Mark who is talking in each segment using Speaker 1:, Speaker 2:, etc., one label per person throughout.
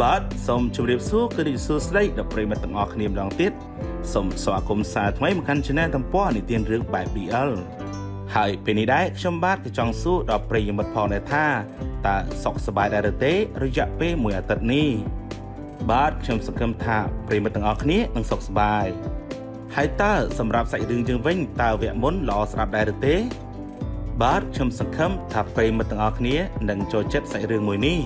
Speaker 1: បាទសូមជម្រាបសួរគឺរីសួស្ដីដល់ប្រិយមិត្តទាំងអស់គ្នាម្ដងទៀតសូមស្វាគមន៍សារថ្មីមកកាន់ Channel ទំព័រនិទានរឿងបែប BL ហើយពេលនេះដែរខ្ញុំបាទក៏ចង់សួរដល់ប្រិយមិត្តផងដែរថាតើសុខសប្បាយដែរឬទេរយៈពេលមួយអាទិត្យនេះបាទខ្ញុំសង្ឃឹមថាប្រិយមិត្តទាំងអស់គ្នានឹងសុខសប្បាយហើយតើសម្រាប់សាច់រឿងយើងវិញតើវគ្គមុនល្អស្ដាប់ដែរឬទេបាទខ្ញុំសង្ឃឹមថាប្រិយមិត្តទាំងអស់គ្នានឹងចូលចិត្តសាច់រឿងមួយនេះ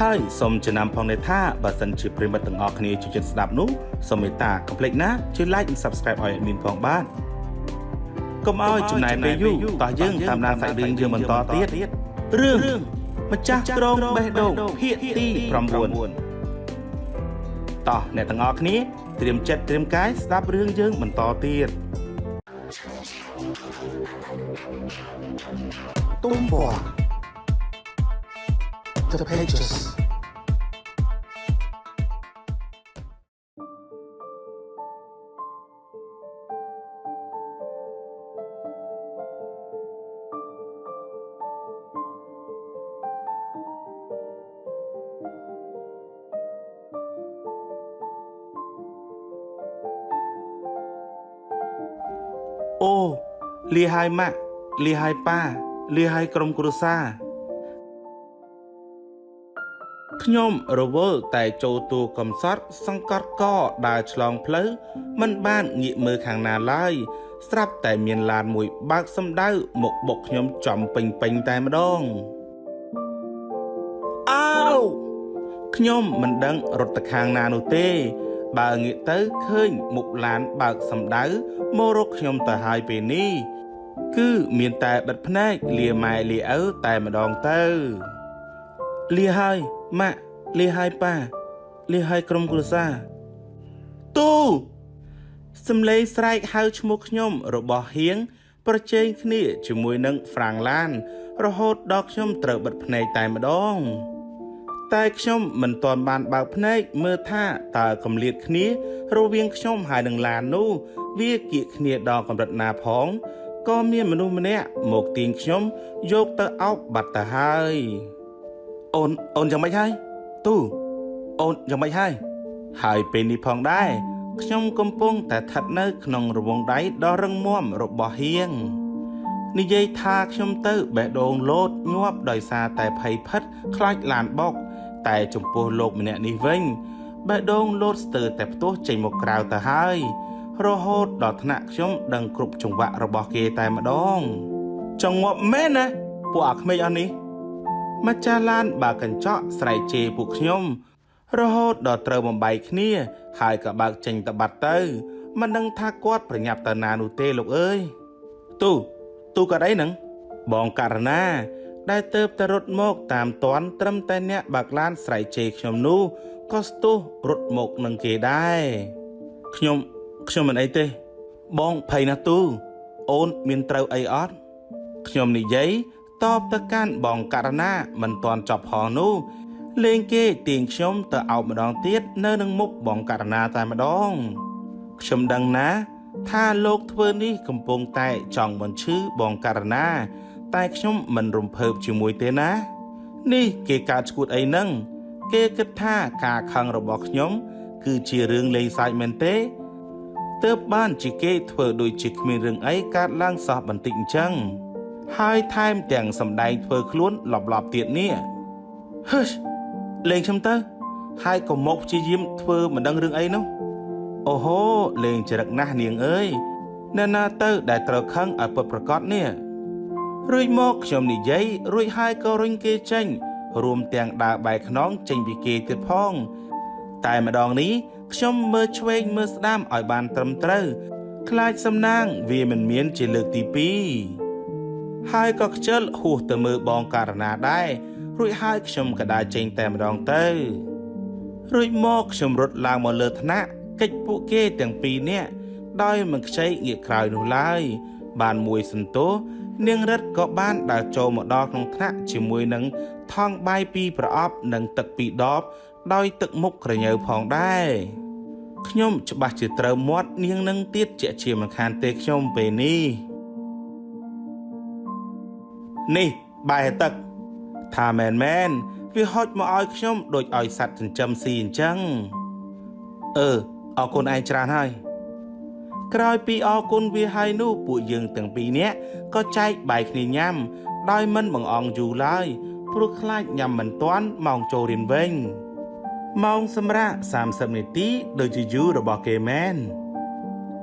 Speaker 1: ហើយសូមចំណាំផងដែរថាបើសិនជាប្រិយមិត្តទាំងអស់គ្នាចូលចិត្តស្ដាប់នោះសូមមេត្តាកុំភ្លេចណាជួយ like និង Subscribe ឲ្យadmin ផងបាទកុំឲ្យចំណាយពេលយូរតោះយើងតាមដានសាច់រឿងយើងបន្តទៀតរឿងម្ចាស់ក្រុងបេះដូងភាគទី9តោះអ្នកទាំងអស់គ្នាត្រៀមចិត្តត្រៀមកាយស្ដាប់រឿងយើងបន្តទៀតទំព័រ The pages អូលាហើយម៉ាក់លាហើយប៉ាលាហើយក្រុមគ្រួសារខ្ញុំរវល់តែចូលតួកំសត់សង្កត់កដើរឆ្លងផ្លូវមិនបានងាកមើលខាងណាឡើយស្រាប់តែមានឡានមួយបើកសំដៅមកបុកខ្ញុំចំពេញតែម្ដងអោខ្ញុំមិនដឹងរត់ទៅខាងណានោះទេបើងាកទៅឃើញមុខឡានបើកសំដៅមករកខ្ញុំទៅហើយពេលនេះគឺមានតែបិទភ្នែកលាម៉ែលាឪតែម្ដងទៅលាហើយម៉ាក់លាហើយប៉ាលាហើយក្រុមគ្រួសារទូសំឡេងស្រែកហៅឈ្មោះខ្ញុំរបស់ហៀងប្រជែងគ្នាជាមួយនឹងហ្វ្រាំងឡានរហូតដល់ខ្ញុំត្រូវបិទភ្នែកតែម្ដងតែខ្ញុំមិនទាន់បានបើកភ្នែកមើលថាតើគម្លាតគ្នារវាងខ្ញុំហើយនឹងឡាននោះវាគៀកគ្នាដល់កម្រិតណាផងក៏មានមនុស្សម្នាក់មកទាញខ្ញុំយកទៅអោបបាត់ទៅហើយអូនយ៉ាងម៉េចហើយទូអូនយ៉ាងម៉េចហើយពេលនេះផងដែរខ្ញុំកំពុងតែស្ថិតនៅក្នុងរង្វង់ដៃដ៏រឹងមាំរបស់ហៀងនិយាយថាខ្ញុំទៅបេះដូងលោតញាប់ដោយសារតែភ័យភិតខ្លាចឡានបុកតែចំពោះលោកម្នាក់នេះវិញបេះដូងលោតស្ទើរតែផ្ទុះចេញមកក្រៅទៅហើយរហូតដល់ថ្នាក់ខ្ញុំដឹងគ្រប់ចង្វាក់របស់គេតែម្ដងចង្អប់មែនណាពួកអាក្មេងអស់នេះម្ចាស់ឡានបើកកញ្ចក់ស្រែកជេរពួកខ្ញុំរហូតដល់ត្រូវបំបីគ្នាហើយក៏បើកចេញទៅបាត់ទៅមិនដឹងថាគាត់ប្រញាប់ទៅណានោះទេលោកអើយទូក៏អីហ្នឹងបងករណាដែលទៅរត់មកតាមតាន់ត្រឹមតែអ្នកបើកឡានស្រែកជេរខ្ញុំនោះក៏ស្ទុះរត់មកនឹងគេដែរខ្ញុំមិនអីទេបងភ័យណាស់ទូអូនមានត្រូវអីអត់ខ្ញុំនិយាយតបទៅកាន់បងករណាមិនទាន់ចប់ផងនោះលេងគេទាញខ្ញុំទៅអោបម្ដងទៀតនៅនឹងមុខបងករណាតែម្ដងខ្ញុំដឹងណាថាលោកធ្វើនេះកំពុងតែចង់បញ្ឈឺបងករណាតែខ្ញុំមិនរំភើបជាមួយទេណានេះគេកើតឈួតអីហ្នឹងគេគិតថាការខឹងរបស់ខ្ញុំគឺជារឿងលេងសើចមែនទេទើបបានជាគេធ្វើដូចជាគ្មានរឿងអីកើតឡើងសោះបន្តិចអញ្ចឹងហើយថែមទាំងសម្ដែងធ្វើខ្លួនលបទៀតនេះហឹសលេងខ្ញុំទៅហើយក៏មកព្យាយាមធ្វើមិនដឹងរឿងអីនោះអូហូលេងចរិតណាស់នាងអើយអ្នកណាទៅដែលត្រូវខឹងឲ្យពិតប្រាកដនេះរួចមកខ្ញុំនិយាយរួចហើយក៏រុញគេចេញរួមទាំងដើរបែកខ្នងចេញពីគេទៀតផងតែម្ដងនេះខ្ញុំមើលឆ្វេងមើលស្ដាំឲ្យបានត្រឹមត្រូវខ្លាចសំណាងវាមិនមានជាលើកទី2ហើយក៏ខ្ជិលហួសទៅមើលបងករណាដែររួចហើយខ្ញុំក៏ដើរចេញតែម្ដងទៅរួចមកខ្ញុំរត់ឡើងមកលើថ្នាក់កិច្ចពួកគេទាំងពីរនាក់ដោយមិនខ្ចីងាកក្រោយនោះឡើយបានមួយសន្ទុះនាងរិទ្ធក៏បានដើរចូលមកដល់ក្នុងថ្នាក់ជាមួយនឹងថង់បាយ2ប្រអប់និងទឹក2ដបដោយទឹកមុខក្រញើផងដែរខ្ញុំច្បាស់ជាត្រូវមាត់នាងនឹងទៀតជាជាមិនខានទេខ្ញុំពេលនេះនេះបាយទឹក ថាមែន វាហុចមកឲ្យខ្ញុំដូចឲ្យសត្វចិញ្ចឹមស៊ីអញ្ចឹងអរគុណឯងច្រើនហើយក្រោយពីអរគុណវាហើយនោះពួកយើងទាំងពីរនាក់ក៏ចែកបាយគ្នាញ៉ាំដោយមិនបង្អង់យូរឡើយព្រោះខ្លាចញ៉ាំមិនទាន់ម៉ោងចូលរៀនវិញម៉ោងសម្រាប់30នាទីដូចជាយូររបស់គេមែន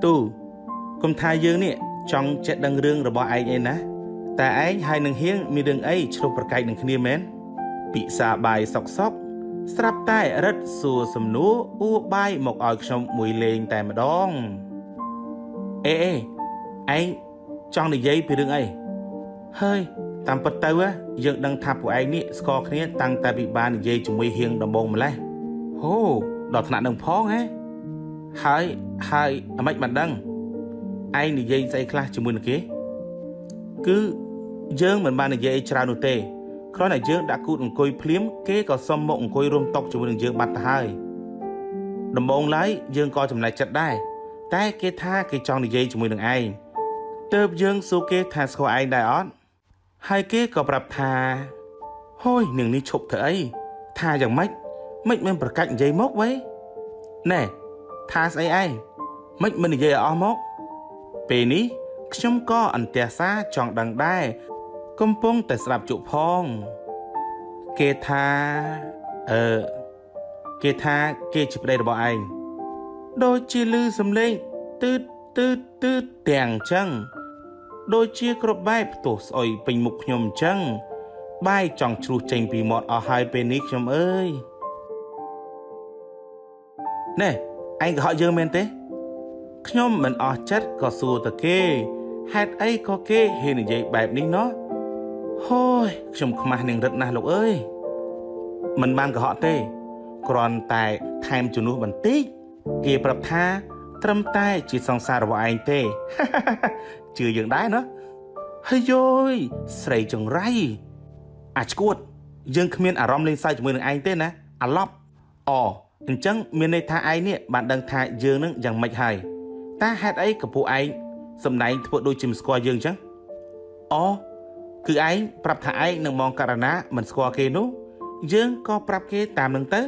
Speaker 1: ទូកុំថាយើងនេះចង់ចេះដឹងរឿងរបស់ឯងអីណាតែឯងហើយនឹងហៀងមានរឿងអីឆ្លុះប្រកែកនឹងគ្នាមែនពិសាបាយសុកស្រាប់តែរឹតសួរសំណួរអួបាយមកឲ្យខ្ញុំមួយលេងតែម្ដងឯងចង់និយាយពីរឿងអីហើយតាមពិតទៅយើងដឹងថាពួកឯងនេះស្គាល់គ្នាតាំងតែពីបាននិយាយជាមួយហៀងដំបងម្លេះហូដល់ថ្នាក់នឹងផងហ៎ហើយអ្មេចមិនដឹងឯងនិយាយស្អីខ្លះជាមួយនឹងគេគឺយើងមិនបាននិយាយអីច្រើននោះទេគ្រាន់តែយើងដាក់គូតអង្គុយភ្លាមគេក៏សុំមកអង្គុយរួមតុជាមួយនឹងយើងបាត់ទៅហើយដំបូងឡើយយើងក៏ចំណេះចិត្តដែរតែគេថាគេចង់និយាយជាមួយនឹងឯងទើបយើងសួរគេថាស្គាល់ឯងដែរអត់ហើយគេក៏ប្រាប់ថាហូយនាងនេះឈប់ធ្វើអីថាយ៉ាងម៉េចមិនប្រកាច់និយាយមកវ៉េណែថាស្អីឯងមិននិយាយឲ្យអស់មកពេលនេះខ្ញុំក៏អន្ទះសារចង់ដឹងដែរកំពុងតែស្ដាប់ជក់ផងគេថាគេជាប្តីរបស់ឯងដូចជាឮសំឡេងទឺតទាំងចឹងដូចជាគ្រប់បែបផ្ទុះស្អុយពេញមុខខ្ញុំចឹងបាយចង់ជ្រុះចេញពីមាត់អស់ហើយពេលនេះខ្ញុំអើយណែឯងកុហកយើងមែនទេខ្ញុំមិនអស់ចិត្តក៏សួរទៅគេហេតុអីក៏គេហ៊ាននិយាយបែបនេះណោះហូយខ្ញុំខ្មាស់នាងរឹតណាស់លោកអើយមិនបានកុហកទេគ្រាន់តែថែមជំនួសបន្តិចគេប្រាប់ថាត្រឹមតែជាសង្សាររបស់ឯងទេជឿយើងដែរណាហើយយយស្រីចង្រៃអាឈួតយើងគ្មានអារម្មណ៍លេងសើចជាមួយនឹងឯងទេណាអាឡប់អញ្ចឹងមានន័យថាឯងនេះបានដឹងថាយើងនឹងយ៉ាងម៉េចហើយតែហេតុអីក៏ពួកឯងសម្ដែងធ្វើដូចជាមិនស្គាល់យើងអញ្ចឹងគឺឯងប្រាប់ថាឯងនឹងមកករណាមិនស្គាល់គេនោះយើងក៏ប្រាប់គេតាមនឹងទៅ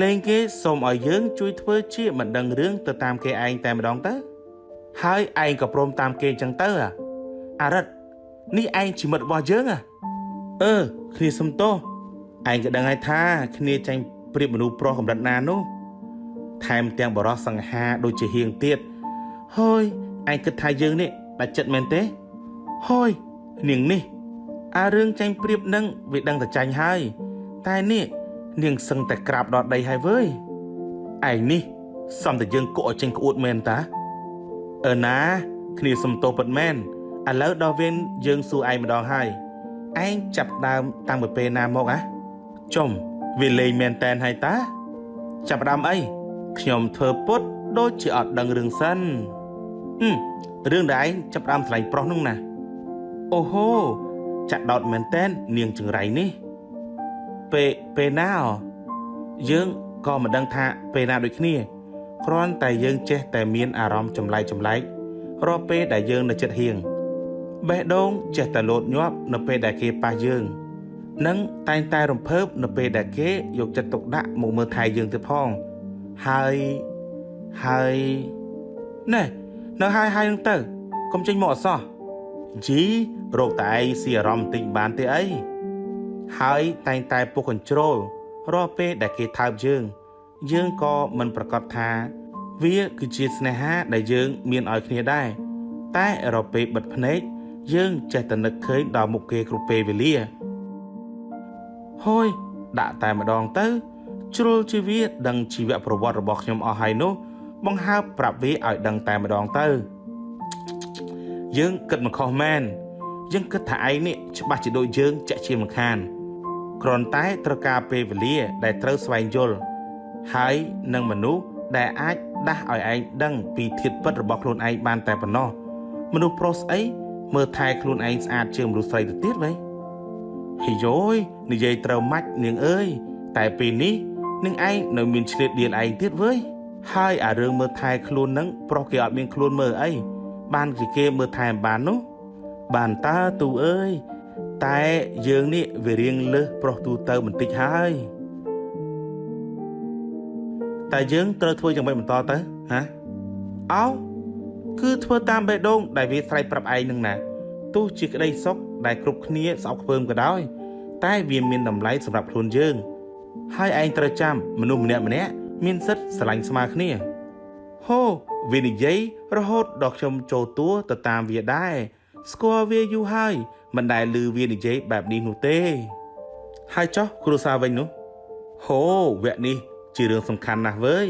Speaker 1: លេងគេសូមឲ្យយើងជួយធ្វើជាមិនដឹងរឿងទៅតាមគេឯងតែម្ដងទៅហើយឯងក៏ព្រមតាមគេអញ្ចឹងទៅអារិតនេះឯងជាមិត្តរបស់យើងគ្នាសុំទោសឯងក៏ដឹងហើយថាគ្នាចាញ់ប្រៀបមនុស្សប្រុសកម្រិតណានោះថែមទាំងបរោះសង្ហាដូចជាហៀងទៀតហើយឯងគិតថាយើងនេះដាច់ចិត្តមែនទេហើយនាងនេះអារឿងចាញ់ប្រៀបនឹងវាដឹងតែចាញ់ហើយតែនេះនាងសឹងតែក្រាបដល់ដីហើយវើយឯងនេះសំតែយើងគក់ឲ្យចេញក្អួតមែនតាណាគ្នាសុំទោសពិតមែនឥឡូវដល់វេនយើងសួរឯងម្ដងហើយឯងចាប់ដើមតាំងពីពេលណាមកចំវាលេងមែនតែនហើយតាចាប់ដើមអីខ្ញុំធ្វើពុតដូចជាអត់ដឹងរឿងសិនរឿងដែលឯងចាប់ដើមឆ្លាញ់ប្រុសនោះណាអូហូចាក់ដោតមែនតែននាងចង្រៃនេះពេលណាយើងក៏មិនដឹងថាពេលណាដូចគ្នាគ្រាន់តែយើងចេះតែមានអារម្មណ៍ចម្លែករាល់ពេលដែលយើងនៅចិត្តហៀងបេះដូងចេះតែលោតញាប់នៅពេលដែលគេប៉ះយើងនិងតែងតែរំភើបនៅពេលដែលគេយកចិត្តទុកដាក់មកមើលថែយើងទៅផងហើយណែនៅហើយនឹងទៅកុំចេញមកអសោះជីរោគតែឯងស៊ីអារម្មណ៍បន្តិចបានទេអីហើយតែងតែពុះកញ្ជ្រោលរាល់ពេលដែលគេថើបយើងក៏មិនប្រកាសថាវាគឺជាស្នេហាដែលយើងមានឲ្យគ្នាដែរតែរាល់ពេលបិទភ្នែកយើងចេះតែនឹកឃើញដល់មុខគេគ្រប់ពេលវេលាហូយដាក់តែម្ដងទៅជ្រុលជីវាដឹងជីវប្រវត្តិរបស់ខ្ញុំអស់ហើយនោះបង្ហើបប្រាប់វាឲ្យដឹងតែម្ដងទៅយើងគិតមិនខុសមែនយើងគិតថាឯងនេះច្បាស់ជាដូចយើងចាក់ជាមិនខានគ្រាន់តែត្រូវការពេលវេលាដែលត្រូវស្វែងយល់ហើយនឹងមនុស្សដែលអាចដាស់ឲ្យឯងដឹងពីធាតុពិតរបស់ខ្លួនឯងបានតែប៉ុណ្ណោះមនុស្សប្រុសស្អីមើលថែខ្លួនឯងស្អាតជាងមនុស្សស្រីទៅទៀតវ៉េហេយ៉យនិយាយត្រូវម៉ាច់នាងអើយតែពេលនេះនាងឯងនៅមានឆ្លៀតដៀលឯងទៀតវើយហើយអារឿងមើលថែខ្លួននឹងប្រុសគេអត់មានខ្លួនមើលអីបានជាគេមើលថែបាននោះបានតើទូអើយ តែយើងនេះវារៀងលើសប្រុសទូទៅបន្តិចហើយតែយើងត្រូវធ្វើយ៉ាងម៉េចបន្តទៅហ៎អោគឺធ្វើតាមបេះដូងដែលវាស្រែកប្រាប់ឯងនឹងណាទោះជាក្តីសុខដែលគ្រប់គ្នាស្អប់ខ្ពើមក៏ដោយតែវាមានតម្លៃសម្រាប់ខ្លួនយើងហើយឯងត្រូវចាំមនុស្សម្នាក់មានសិទ្ធិស្រឡាញ់ស្មើគ្នាហូវានិយាយរហូតដល់ខ្ញុំចូលតួទៅតាមវាដែរស្គាល់វាយូរហើយមិនដែលឮវានិយាយបែបនេះនោះទេហើយចុះគ្រួសារវិញនោះហូវគ្គនេះជារឿងសំខាន់ណាស់វើយ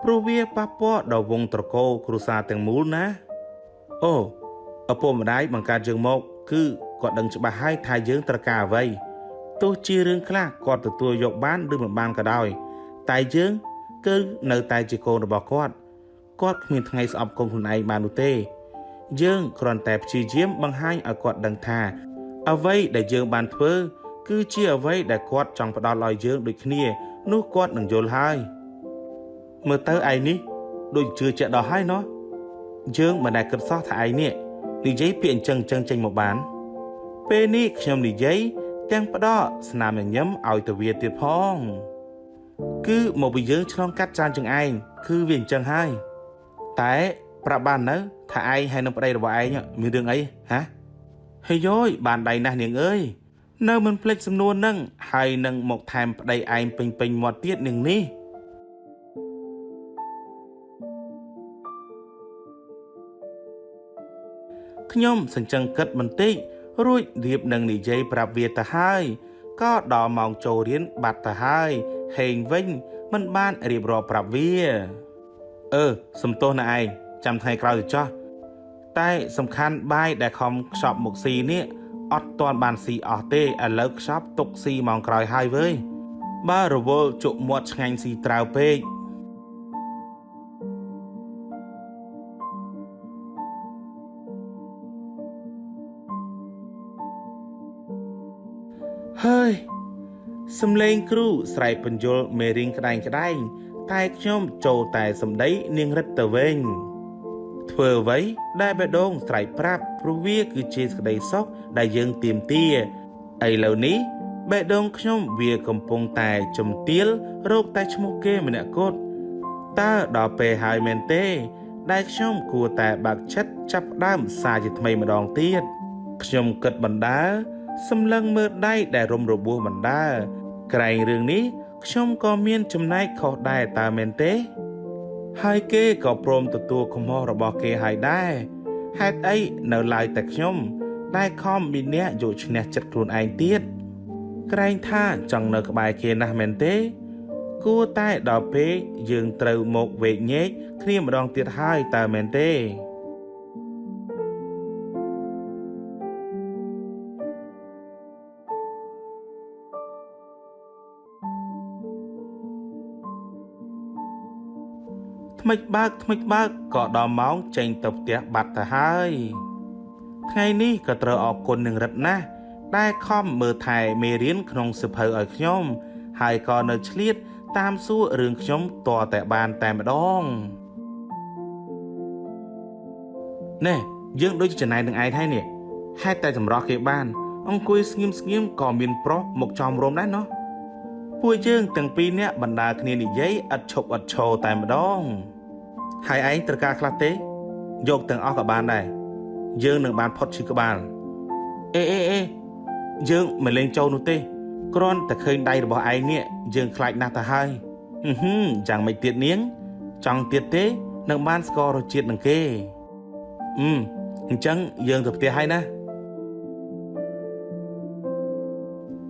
Speaker 1: ព្រោះវាប៉ះពាល់ដល់វងត្រកូលគ្រួសារទាំងមូលណាអូឪពុកម្ដាយបង្កើតយើងមកគឺគាត់ដឹងច្បាស់ហើយថាយើងត្រូវការអ្វីទោះជារឿងខ្លះគាត់ទទួលយកបានឬមិនបានក៏ដោយតែយើងគឺនៅតែជាកូនរបស់គាត់គ្មានថ្ងៃស្អប់កូនខ្លួនឯងបាននោះទេយើងគ្រាន់តែព្យាយាមបង្ហាញឲ្យគាត់ដឹងថាអ្វីដែលយើងបានធ្វើគឺជាអ្វីដែលគាត់ចង់ផ្ដល់ឲ្យយើងដូចគ្នានោះគាត់នឹងយល់ហើយមើលទៅឯងនេះដូចជឿជាក់ដល់ហើយណោះយើងមិនដែលគិតសោះថាឯងនេះនិយាយពាក្យអញ្ចឹងចេញមកបានពេលនេះខ្ញុំនិយាយទាំងផ្ដោស្នាមញញឹមឲ្យទៅវាទៀតផងគឺមកពីយើងឆ្លងកាត់ច្រើនជាងឯងគឺវាអញ្ចឹងហើយតែប្រាប់បាននៅថាឯងហើយនឹងប្តីរបស់ឯងមានរឿងអីហ៎ហើយយយបានដៃណាស់នាងអើយនៅមិនភ្លេចសំណួរនឹងហើយនឹងមកថែមប្តីឯងពេញមាត់ទៀតនាងនេះខ្ញុំសញ្ជឹងគិតបន្តិចរួចរៀបនឹងនិយាយប្រាប់វាទៅហើយក៏ដល់ម៉ោងចូលរៀនបាត់ទៅហើយហេងវិញមិនបានរៀបរាប់ប្រាប់វាសំទោសណាឯងចាំថ្ងៃក្រោយទៅចោះតែសំខាន់បាយដែលខំខ្ចប់មកស៊ីនេះអត់ទាន់បានស៊ីអស់ទេឥឡូវខ្ចប់ទុកស៊ីម៉ោងក្រោយហើយវើយបើរវល់ជក់មាត់ឆ្ងាញ់ស៊ីត្រាវពេកហើយសំឡេងគ្រូស្រែកបញ្យលមេរៀងក្តែងតែខ្ញុំចូលតែសម្ដីនាងរិតទៅវិញធ្វើអ្វីដែលបេះដូងស្រែកប្រាប់ព្រោះវាគឺជាសេចក្តីសុខដែលយើងទាមទារឥឡូវនេះបេះដូងខ្ញុំវាកំពុងតែជំទាលរកតែឈ្មោះគេម្នាក់គត់តើដល់ពេលហើយមែនទេដែលខ្ញុំគួរតែបាក់ចិត្តចាប់ដើមសារជាថ្មីម្ដងទៀតខ្ញុំគិតបណ្ដាសម្លឹងមើលដៃដែលរំរបួសបណ្ដាក្រែងរឿងនេះខ្ញុំក៏មានចំណែកខុសដែរតើមែនទេហើយគេក៏ព្រមទទួលកំហុសរបស់គេហើយដែរហេតុអីនៅឡើយតែខ្ញុំដែលខំមានអ្នកយកឈ្នះចិត្តខ្លួនឯងទៀតក្រែងថាចង់នៅក្បែរគេណាស់មែនទេគួរតែដល់ពេលយើងត្រូវមកវេកញែកគ្នាម្ដងទៀតហើយតើមែនទេថ្មិចបើកក៏ដល់ម៉ោងចេញទៅផ្ទះបាត់ទៅហើយថ្ងៃនេះក៏ត្រូវអរគុណនឹងរិទ្ធណាស់ដែលខំមើលថែមេរៀនក្នុងសៀវភៅឲ្យខ្ញុំហើយក៏នៅឆ្លៀតតាមសួររឿងខ្ញុំតតែបានតែម្ដងណែយើងដូចចំណាយនឹងឯងហើយនេះហេតុតែចម្រោះគេបានអង្គុយស្ងៀមក៏មានប្រុសមកចំរោមដែរណោះពួកយើងទាំងពីរនាក់បណ្ដាគ្នានិយាយឥតឈប់ឥតឈរតែម្ដងហើយឯងត្រូវការខ្លះទេយកទាំងអស់ក៏បានដែរយើងនឹងបានផុតឈឺក្បាលអេយើងមិនលេងចូលនោះទេគ្រាន់តែឃើញដៃរបស់ឯងនេះយើងខ្លាចណាស់ទៅហើយយ៉ាងម៉េចទៀតនាងចង់ទៀតទេនឹងបានស្គាល់រសជាតិនឹងគេអញ្ចឹងយើងទៅផ្ទះហើយណា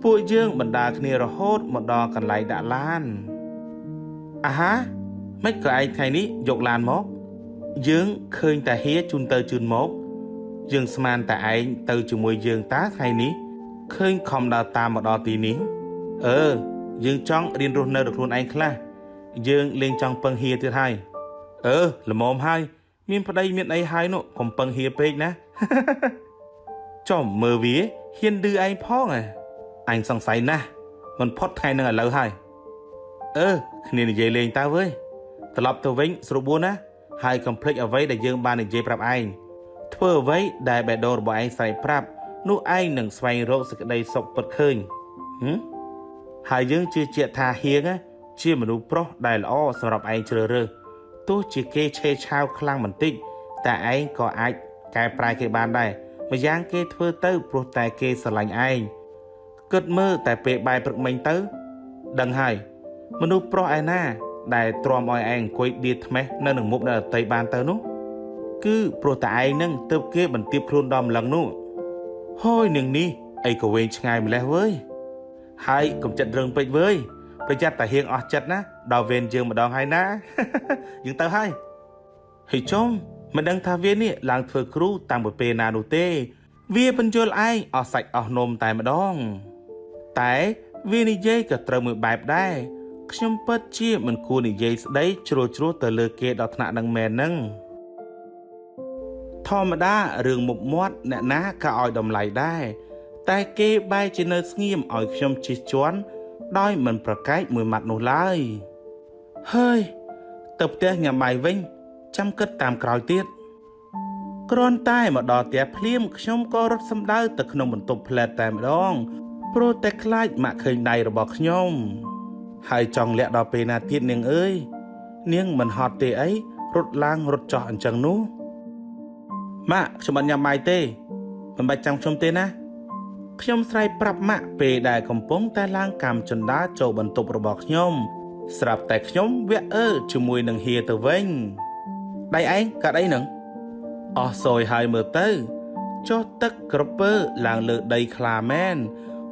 Speaker 1: ពួកយើងបណ្ដាគ្នារហូតមកដល់កន្លែងដាក់ឡានអាហាមិនក៏ឯងថ្ងៃនេះយកឡានមកយើងឃើញតែហៀជូនទៅជូនមកយើងស្មានតែឯងទៅជាមួយយើងតាថ្ងៃនេះឃើញខំដើរតាមមកដល់ទីនេះយើងចង់រៀនរស់នៅដោយខ្លួនឯងខ្លះយើងលេងចង់ពឹងហៀទៀតហើយល្មមហើយមានប្តីមានអីហើយនោះកុំពឹងហៀពេកណាចំមើលវាហ៊ានឌឺឯងផងអញសង្ស័យណាស់មិនផុតថ្ងៃនឹងឥឡូវហើយគ្នានិយាយលេងតើវើយត្រឡប់ទៅវិញស្រួលបួនណាហើយកុំភ្លេចអ្វីដែលយើងបាននិយាយប្រាប់ឯងធ្វើអ្វីដែលបេះដូងរបស់ឯងស្រែកប្រាប់ នោះឯងនឹងស្វែងរកសេចក្តីសុខពិតឃើញហើយយើងជឿជាក់ថាហៀងជាមនុស្សប្រុសដែលល្អសម្រាប់ឯងជ្រើសរើសទោះជាគេឆេវឆាវខ្លាំងបន្តិចតែឯងក៏អាចកែប្រែគេបានដែរម្យ៉ាងគេធ្វើទៅព្រោះតែគេស្រឡាញ់ឯងគិតមើលតែពេលបែរព្រឹកមិញទៅដឹងហើយមនុស្សប្រុសឯណាដែលទ្រាំឲ្យឯងអង្គុយដៀតថ្មេះនៅនឹងមុខអ្នកដទៃបានទៅនោះគឺព្រោះតែឯងនឹងទើបគេបន្ទាបខ្លួនដល់ម្លឹងនោះហូយនឹងនេះអីក៏វែងឆ្ងាយម្លេះវើយហើយកុំចិត្តរឿងពេកវើយប្រយ័ត្នតែហៀងអស់ចិត្តណាដល់វេនយើងម្ដងហើយណាយើងទៅហើយហេចុំមិនដឹងថាវានេះឡើងធ្វើគ្រូតាំងពីពេលណានោះទេវាបញ្យល់ឯងអស់សាច់អស់នំតែម្ដងតែវានិយាយក៏ត្រូវមួយបែបដែរខ្ញុំពិតជាមិនគួរនិយាយស្ដីជ្រុលទៅលើគេដល់ថ្នាក់នឹងមែននឹងធម្មតារឿងមុខមាត់អ្នកណាក៏ឲ្យតម្លៃដែរតែគេបែរជានៅស្ងៀមឲ្យខ្ញុំជិះជាន់ដោយមិនប្រកែកមួយម៉ាត់នោះឡើយហើយទៅផ្ទះញ៉ាំបាយវិញចាំគិតតាមក្រោយទៀតគ្រាន់តែមកដល់ផ្ទះភ្លាមខ្ញុំក៏រត់សម្ដៅទៅក្នុងបន្ទប់ផ្លែតតែម្ដងព្រោះតែខ្លាចម៉ាក់ឃើញដៃរបស់ខ្ញុំហើយចង់លាក់ដល់ពេលណាទៀតនាងអើយនាងមិនហត់ទេអីរត់ឡើងរត់ចោះអញ្ចឹងនោះម៉ាក់ខ្ញុំអត់ញ៉ាំបាយទេមិនបាច់ចាំខ្ញុំទេណាខ្ញុំស្រែកប្រាប់ម៉ាក់ពេលដែលកំពុងតែឡើងកាំជណ្ដាលចូលបន្ទប់របស់ខ្ញុំស្រាប់តែខ្ញុំវាក់ជាមួយនឹងហៀទៅវិញដៃឯងកាត់អីនឹងអស់សយហើយមើលទៅចុះទឹកក្រពើឡើងលើដីខ្លាមែន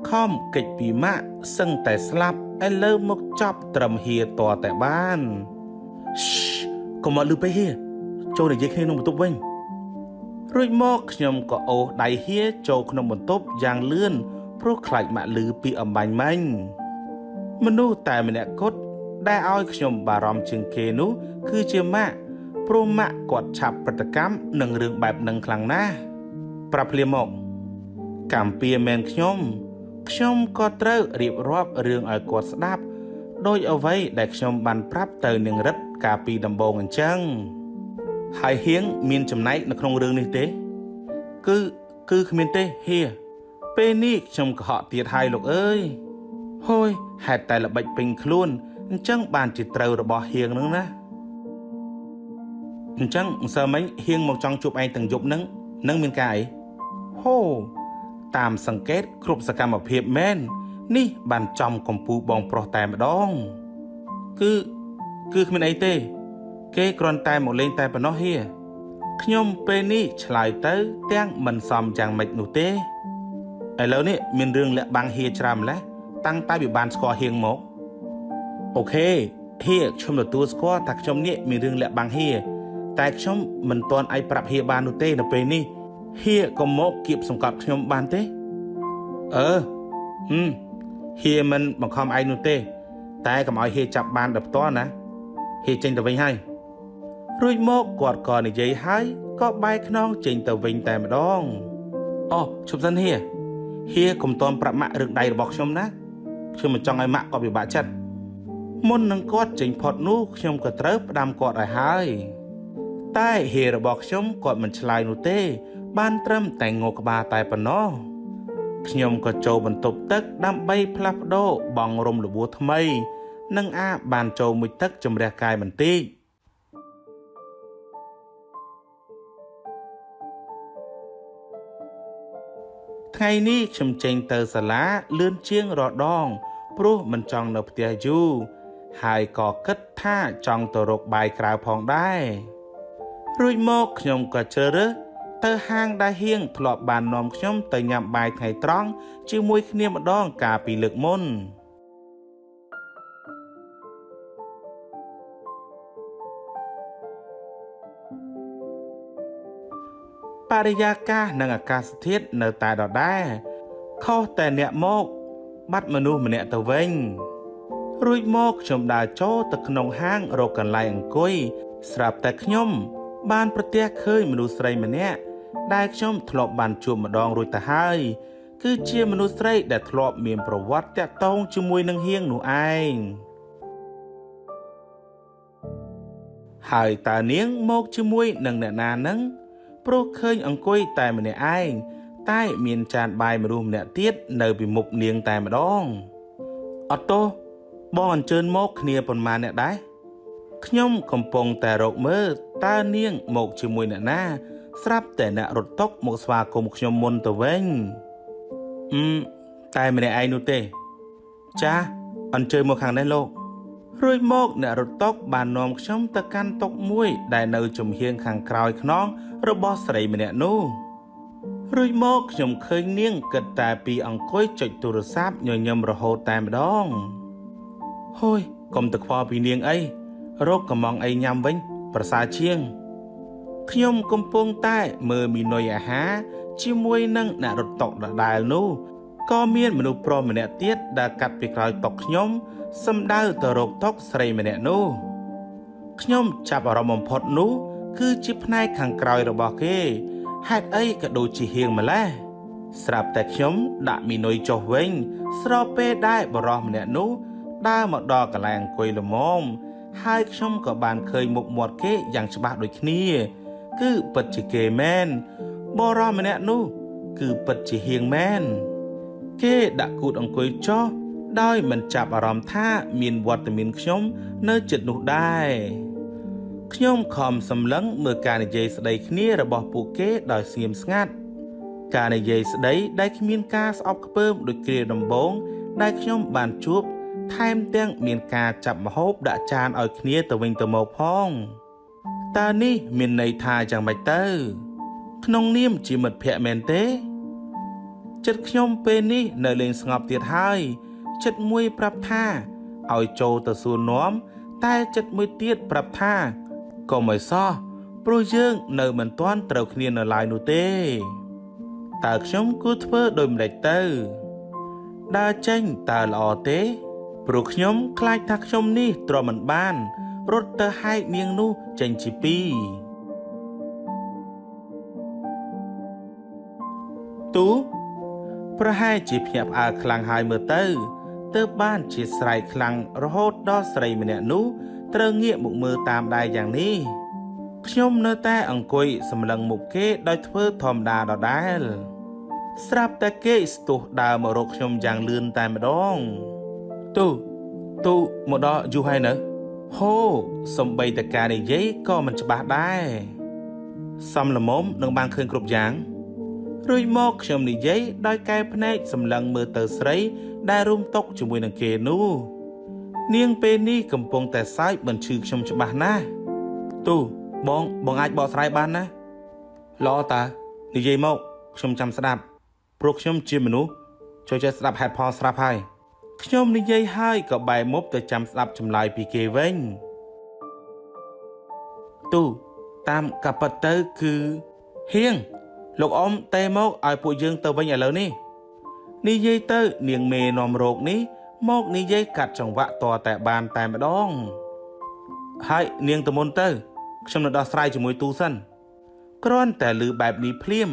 Speaker 1: ខំកិច្ចពីម៉ាក់សឹងតែស្លាប់ឥឡូវមកចាប់ត្រឹមហៀតតែបានកុំមកលឺពេកហៀចូលនិយាយគ្នាក្នុងបន្ទប់វិញរួចមកខ្ញុំក៏អូសដៃហៀចូលក្នុងបន្ទប់យ៉ាងលឿនព្រោះខ្លាចម៉ាក់លឺពីអំបញ្ញមិញមនុស្សតែម្នាក់គត់ដែលឲ្យខ្ញុំបារម្ភជាងគេនោះគឺជាម៉ាក់ព្រោះម៉ាក់គាត់ឆាប់ប្រតិកម្មនឹងរឿងបែបនឹងខ្លាំងណាស់ប្រាប់ភ្លាមមកកម្មពៀមែនខ្ញុំក៏ត្រូវរៀបរាប់រឿងឲ្យគាត់ស្ដាប់ដោយអ្វីដែលខ្ញុំបានប្រាប់ទៅនាងរិទ្ធកាលពីដំបូងអញ្ចឹងហើយហៀងមានចំណែកនៅក្នុងរឿងនេះទេគឺគ្មានទេហៀពេលនេះខ្ញុំកុហកទៀតហើយលោកអើយហូយហេតុតែល្បិចពេញខ្លួនអញ្ចឹងបានជាត្រូវរបស់ហៀងនឹងណាអញ្ចឹងម្សិលមិញហៀងមកចង់ជួបឯងទាំងយប់នឹងមានការអីហូតាមសង្កេតគ្រប់សកម្មភាពមែននេះបានចំកំពូបងប្រុសតែម្ដងគឺគ្មានអីទេគេគ្រាន់តែមកលេងតែប៉ុណ្ណោះហៀខ្ញុំពេលនេះឆ្លើយទៅទាំងមិនសមយ៉ាងម៉េចនោះទេឥឡូវនេះមានរឿងលាក់បាំងហៀច្រើនម្ល៉េះតាំងតែវាបានស្គាល់ហៀងមកអូខេហៀខ្ញុំទទួលស្គាល់ថាខ្ញុំនេះមានរឿងលាក់បាំងហៀតែខ្ញុំមិនទាន់អាចប្រាប់ហៀបាននោះទេនៅពេលនេះហៀក៏មកគៀបសង្កត់ខ្ញុំបានទេហៀមិនបង្ខំឯងនោះទេតែកុំឲ្យហៀចាប់បានដល់ផ្ទាល់ណាហៀចេញទៅវិញហើយរួចមកគាត់ក៏និយាយហើយក៏បែរខ្នងចេញទៅវិញតែម្ដងអូឈប់សិនហៀកុំតន់ប្រាប់ម៉ាក់រឿងដៃរបស់ខ្ញុំណាខ្ញុំមិនចង់ឲ្យម៉ាក់គាត់ពិបាកចិត្តមុននឹងគាត់ចេញផុតនោះខ្ញុំក៏ត្រូវផ្ដាំគាត់ឲ្យហើយតែហៀរបស់ខ្ញុំគាត់មិនឆ្លើយនោះទេបានត្រឹមតែងក់ក្បាលតែប៉ុណ្ណោះខ្ញុំក៏ចូលបន្ទប់ទឹកដើម្បីផ្លាស់ប្ដូរបង់រំលបួរថ្មីនិងបានចូលមួយទឹកជំរះកាយបន្តិចថ្ងៃនេះខ្ញុំចេញទៅសាលាលឿនជាងរាល់ដងព្រោះមិនចង់នៅផ្ទះយូរហើយក៏គិតថាចង់ទៅរកបាយក្រៅផងដែររួចមកខ្ញុំក៏ជ្រើសរើសទៅហាងដែលហៀងធ្លាប់បាននាំខ្ញុំទៅញ៉ាំបាយថ្ងៃត្រង់ជាមួយគ្នាម្ដងកាលពីលើកមុនបរិយាកាសនិងអាកាសធាតុនៅតែដដែលខុសតែអ្នកមកបាត់មនុស្សម្នាក់ទៅវិញរួចមកខ្ញុំដើរចូលទៅក្នុងហាងរកកន្លែងអង្គុយស្រាប់តែខ្ញុំបានប្រទះឃើញមនុស្សស្រីម្នាក់ដែលខ្ញុំធ្លាប់បានជួបម្ដងរួចទៅហើយគឺជាមនុស្សស្រីដែលធ្លាប់មានប្រវត្តិតាក់ទងជាមួយនឹងហៀងនោះឯងហើយតើនាងមកជាមួយនឹងអ្នកណានឹងព្រោះឃើញអង្គុយតែម្នាក់ឯង តែមានចានបាយមនុស្សម្នាក់ទៀតនៅពីមុខនាងតែម្ដងអត់ទោះបងអញ្ជើញមកគ្នាប៉ុន្មានអ្នកដែរខ្ញុំកំពុងតែរកមើលតើនាងមកជាមួយអ្នកណាស្រាប់តែអ្នករត់តុកមកស្វាគមន៍ខ្ញុំមុនទៅវិញតែម្នាក់ឯងនោះទេចាអញ្ជើញមកខាងនេះលោករួចមកអ្នករត់តុកបាននាំខ្ញុំទៅកាន់តុមួយដែលនៅចំហៀងខាងក្រោយខ្នងរបស់ស្រីម្នាក់នោះរួចមកខ្ញុំឃើញនាងគិតតែពីអង្គុយចុចទូរស័ព្ទញញឹមរហូតតែម្ដងហូយកុំទៅខ្វល់ពីនាងអីរកកំងអីញ៉ាំវិញប្រសើរជាងខ្ញុំកំពុងតែមើលមីនុយអាហារជាមួយនឹងអ្នករត់តុកដដែលនោះក៏មានមនុស្សប្រុសម្នាក់ទៀតដែលកាត់ពីក្រោយតុកខ្ញុំសម្ដៅទៅរកតុកស្រីម្នាក់នោះខ្ញុំចាប់អារម្មណ៍បំផុតនោះគឺជាផ្នែកខាងក្រោយរបស់គេហេតុអីក៏ដូចជាហៀងម្លេះស្រាប់តែខ្ញុំដាក់មីនុយចុះវិញស្របពេលដែលបរិះម្នាក់នោះដើរមកដល់កន្លែងអង្គុយល្មមហើយខ្ញុំក៏បានឃើញមុខមាត់គេយ៉ាងច្បាស់ដូចគ្នាគឺពិតជាគេមែនបរិះម្នាក់នោះគឺពិតជាហៀងមែនគេដាក់គូតអង្គុយចុះដោយមិនចាប់អារម្មណ៍ថាមានវត្តមានខ្ញុំនៅជិតនោះដែរខ្ញុំខំសម្លឹងមើលការនិយាយស្ដីគ្នារបស់ពួកគេដោយស្ងៀមស្ងាត់ការនិយាយស្ដីដែលគ្មានការស្អប់ខ្ពើមដូចគ្រាដំបូងដែលខ្ញុំបានជួបថែមទាំងមានការចាប់ម្ហូបដាក់ចានឲ្យគ្នាទៅវិញទៅមកផងតើនេះមានន័យថាយ៉ាងម៉េចទៅក្នុងនាមជាមិត្តភក្តិមែនទេចិត្តខ្ញុំពេលនេះនៅលេងស្ងប់ទៀតហើយចិត្តមួយប្រាប់ថាឲ្យចូលទៅសួរនាំតែចិត្តមួយទៀតប្រាប់ថាកុំឲ្យសោះព្រោះយើងនៅមិនទាន់ត្រូវគ្នានៅឡើយនោះទេតើខ្ញុំគួរធ្វើដូចម្តេចទៅដើរចេញតើល្អទេព្រោះខ្ញុំខ្លាចថាខ្ញុំនេះទ្រាំមិនបានរត់ទៅហែកនាងនោះចេញជាពីរទូប្រហែលជាភ្ញាក់ផ្អើលខ្លាំងហើយមើលទៅទើបបានជាស្រែកខ្លាំងរហូតដល់ស្រីម្នាក់នោះត្រូវងាកមកមើលតាមដែរយ៉ាងនេះខ្ញុំនៅតែអង្គុយសម្លឹងមុខគេដោយធ្វើធម្មតាដដែលស្រាប់តែគេស្ទុះដើរមករកខ្ញុំយ៉ាងលឿនតែម្ដងទូមកដល់យូរហើយនៅហូសំបីតការនិយាយក៏មិនច្បាស់ដែរសំលមុំនឹងបានឃើញគ្រប់យ៉ាងរួចមកខ្ញុំនិយាយដោយកែភ្នែកសម្លឹងមើលទៅស្រីដែលរួមតុជាមួយនឹងគេនោះនាងពេលនេះកំពុងតែសើចបញ្ឈឺខ្ញុំច្បាស់ណាស់ទូបងអាចបកស្រាយបានណាល្អតានិយាយមកខ្ញុំចាំស្ដាប់ព្រោះខ្ញុំជាមនុស្សចូលចិត្តស្ដាប់ហេតុផលស្រាប់ហើយខ្ញុំនិយាយហើយក៏បែរមុខទៅចាំស្ដាប់ចម្លើយពីគេវិញទូតាមកាពិតទៅគឺហៀងលោកអ៊ំតេមកឲ្យពួកយើងទៅវិញឥឡូវនេះនិយាយទៅនាងមេនាំរោគនេះមកនិយាយកាត់ចង្វាក់តតែបានតែម្ដងហើយនាងទៅមុនទៅខ្ញុំនឹងដោះស្រាយជាមួយទូសិនគ្រាន់តែឮបែបនេះភ្លាម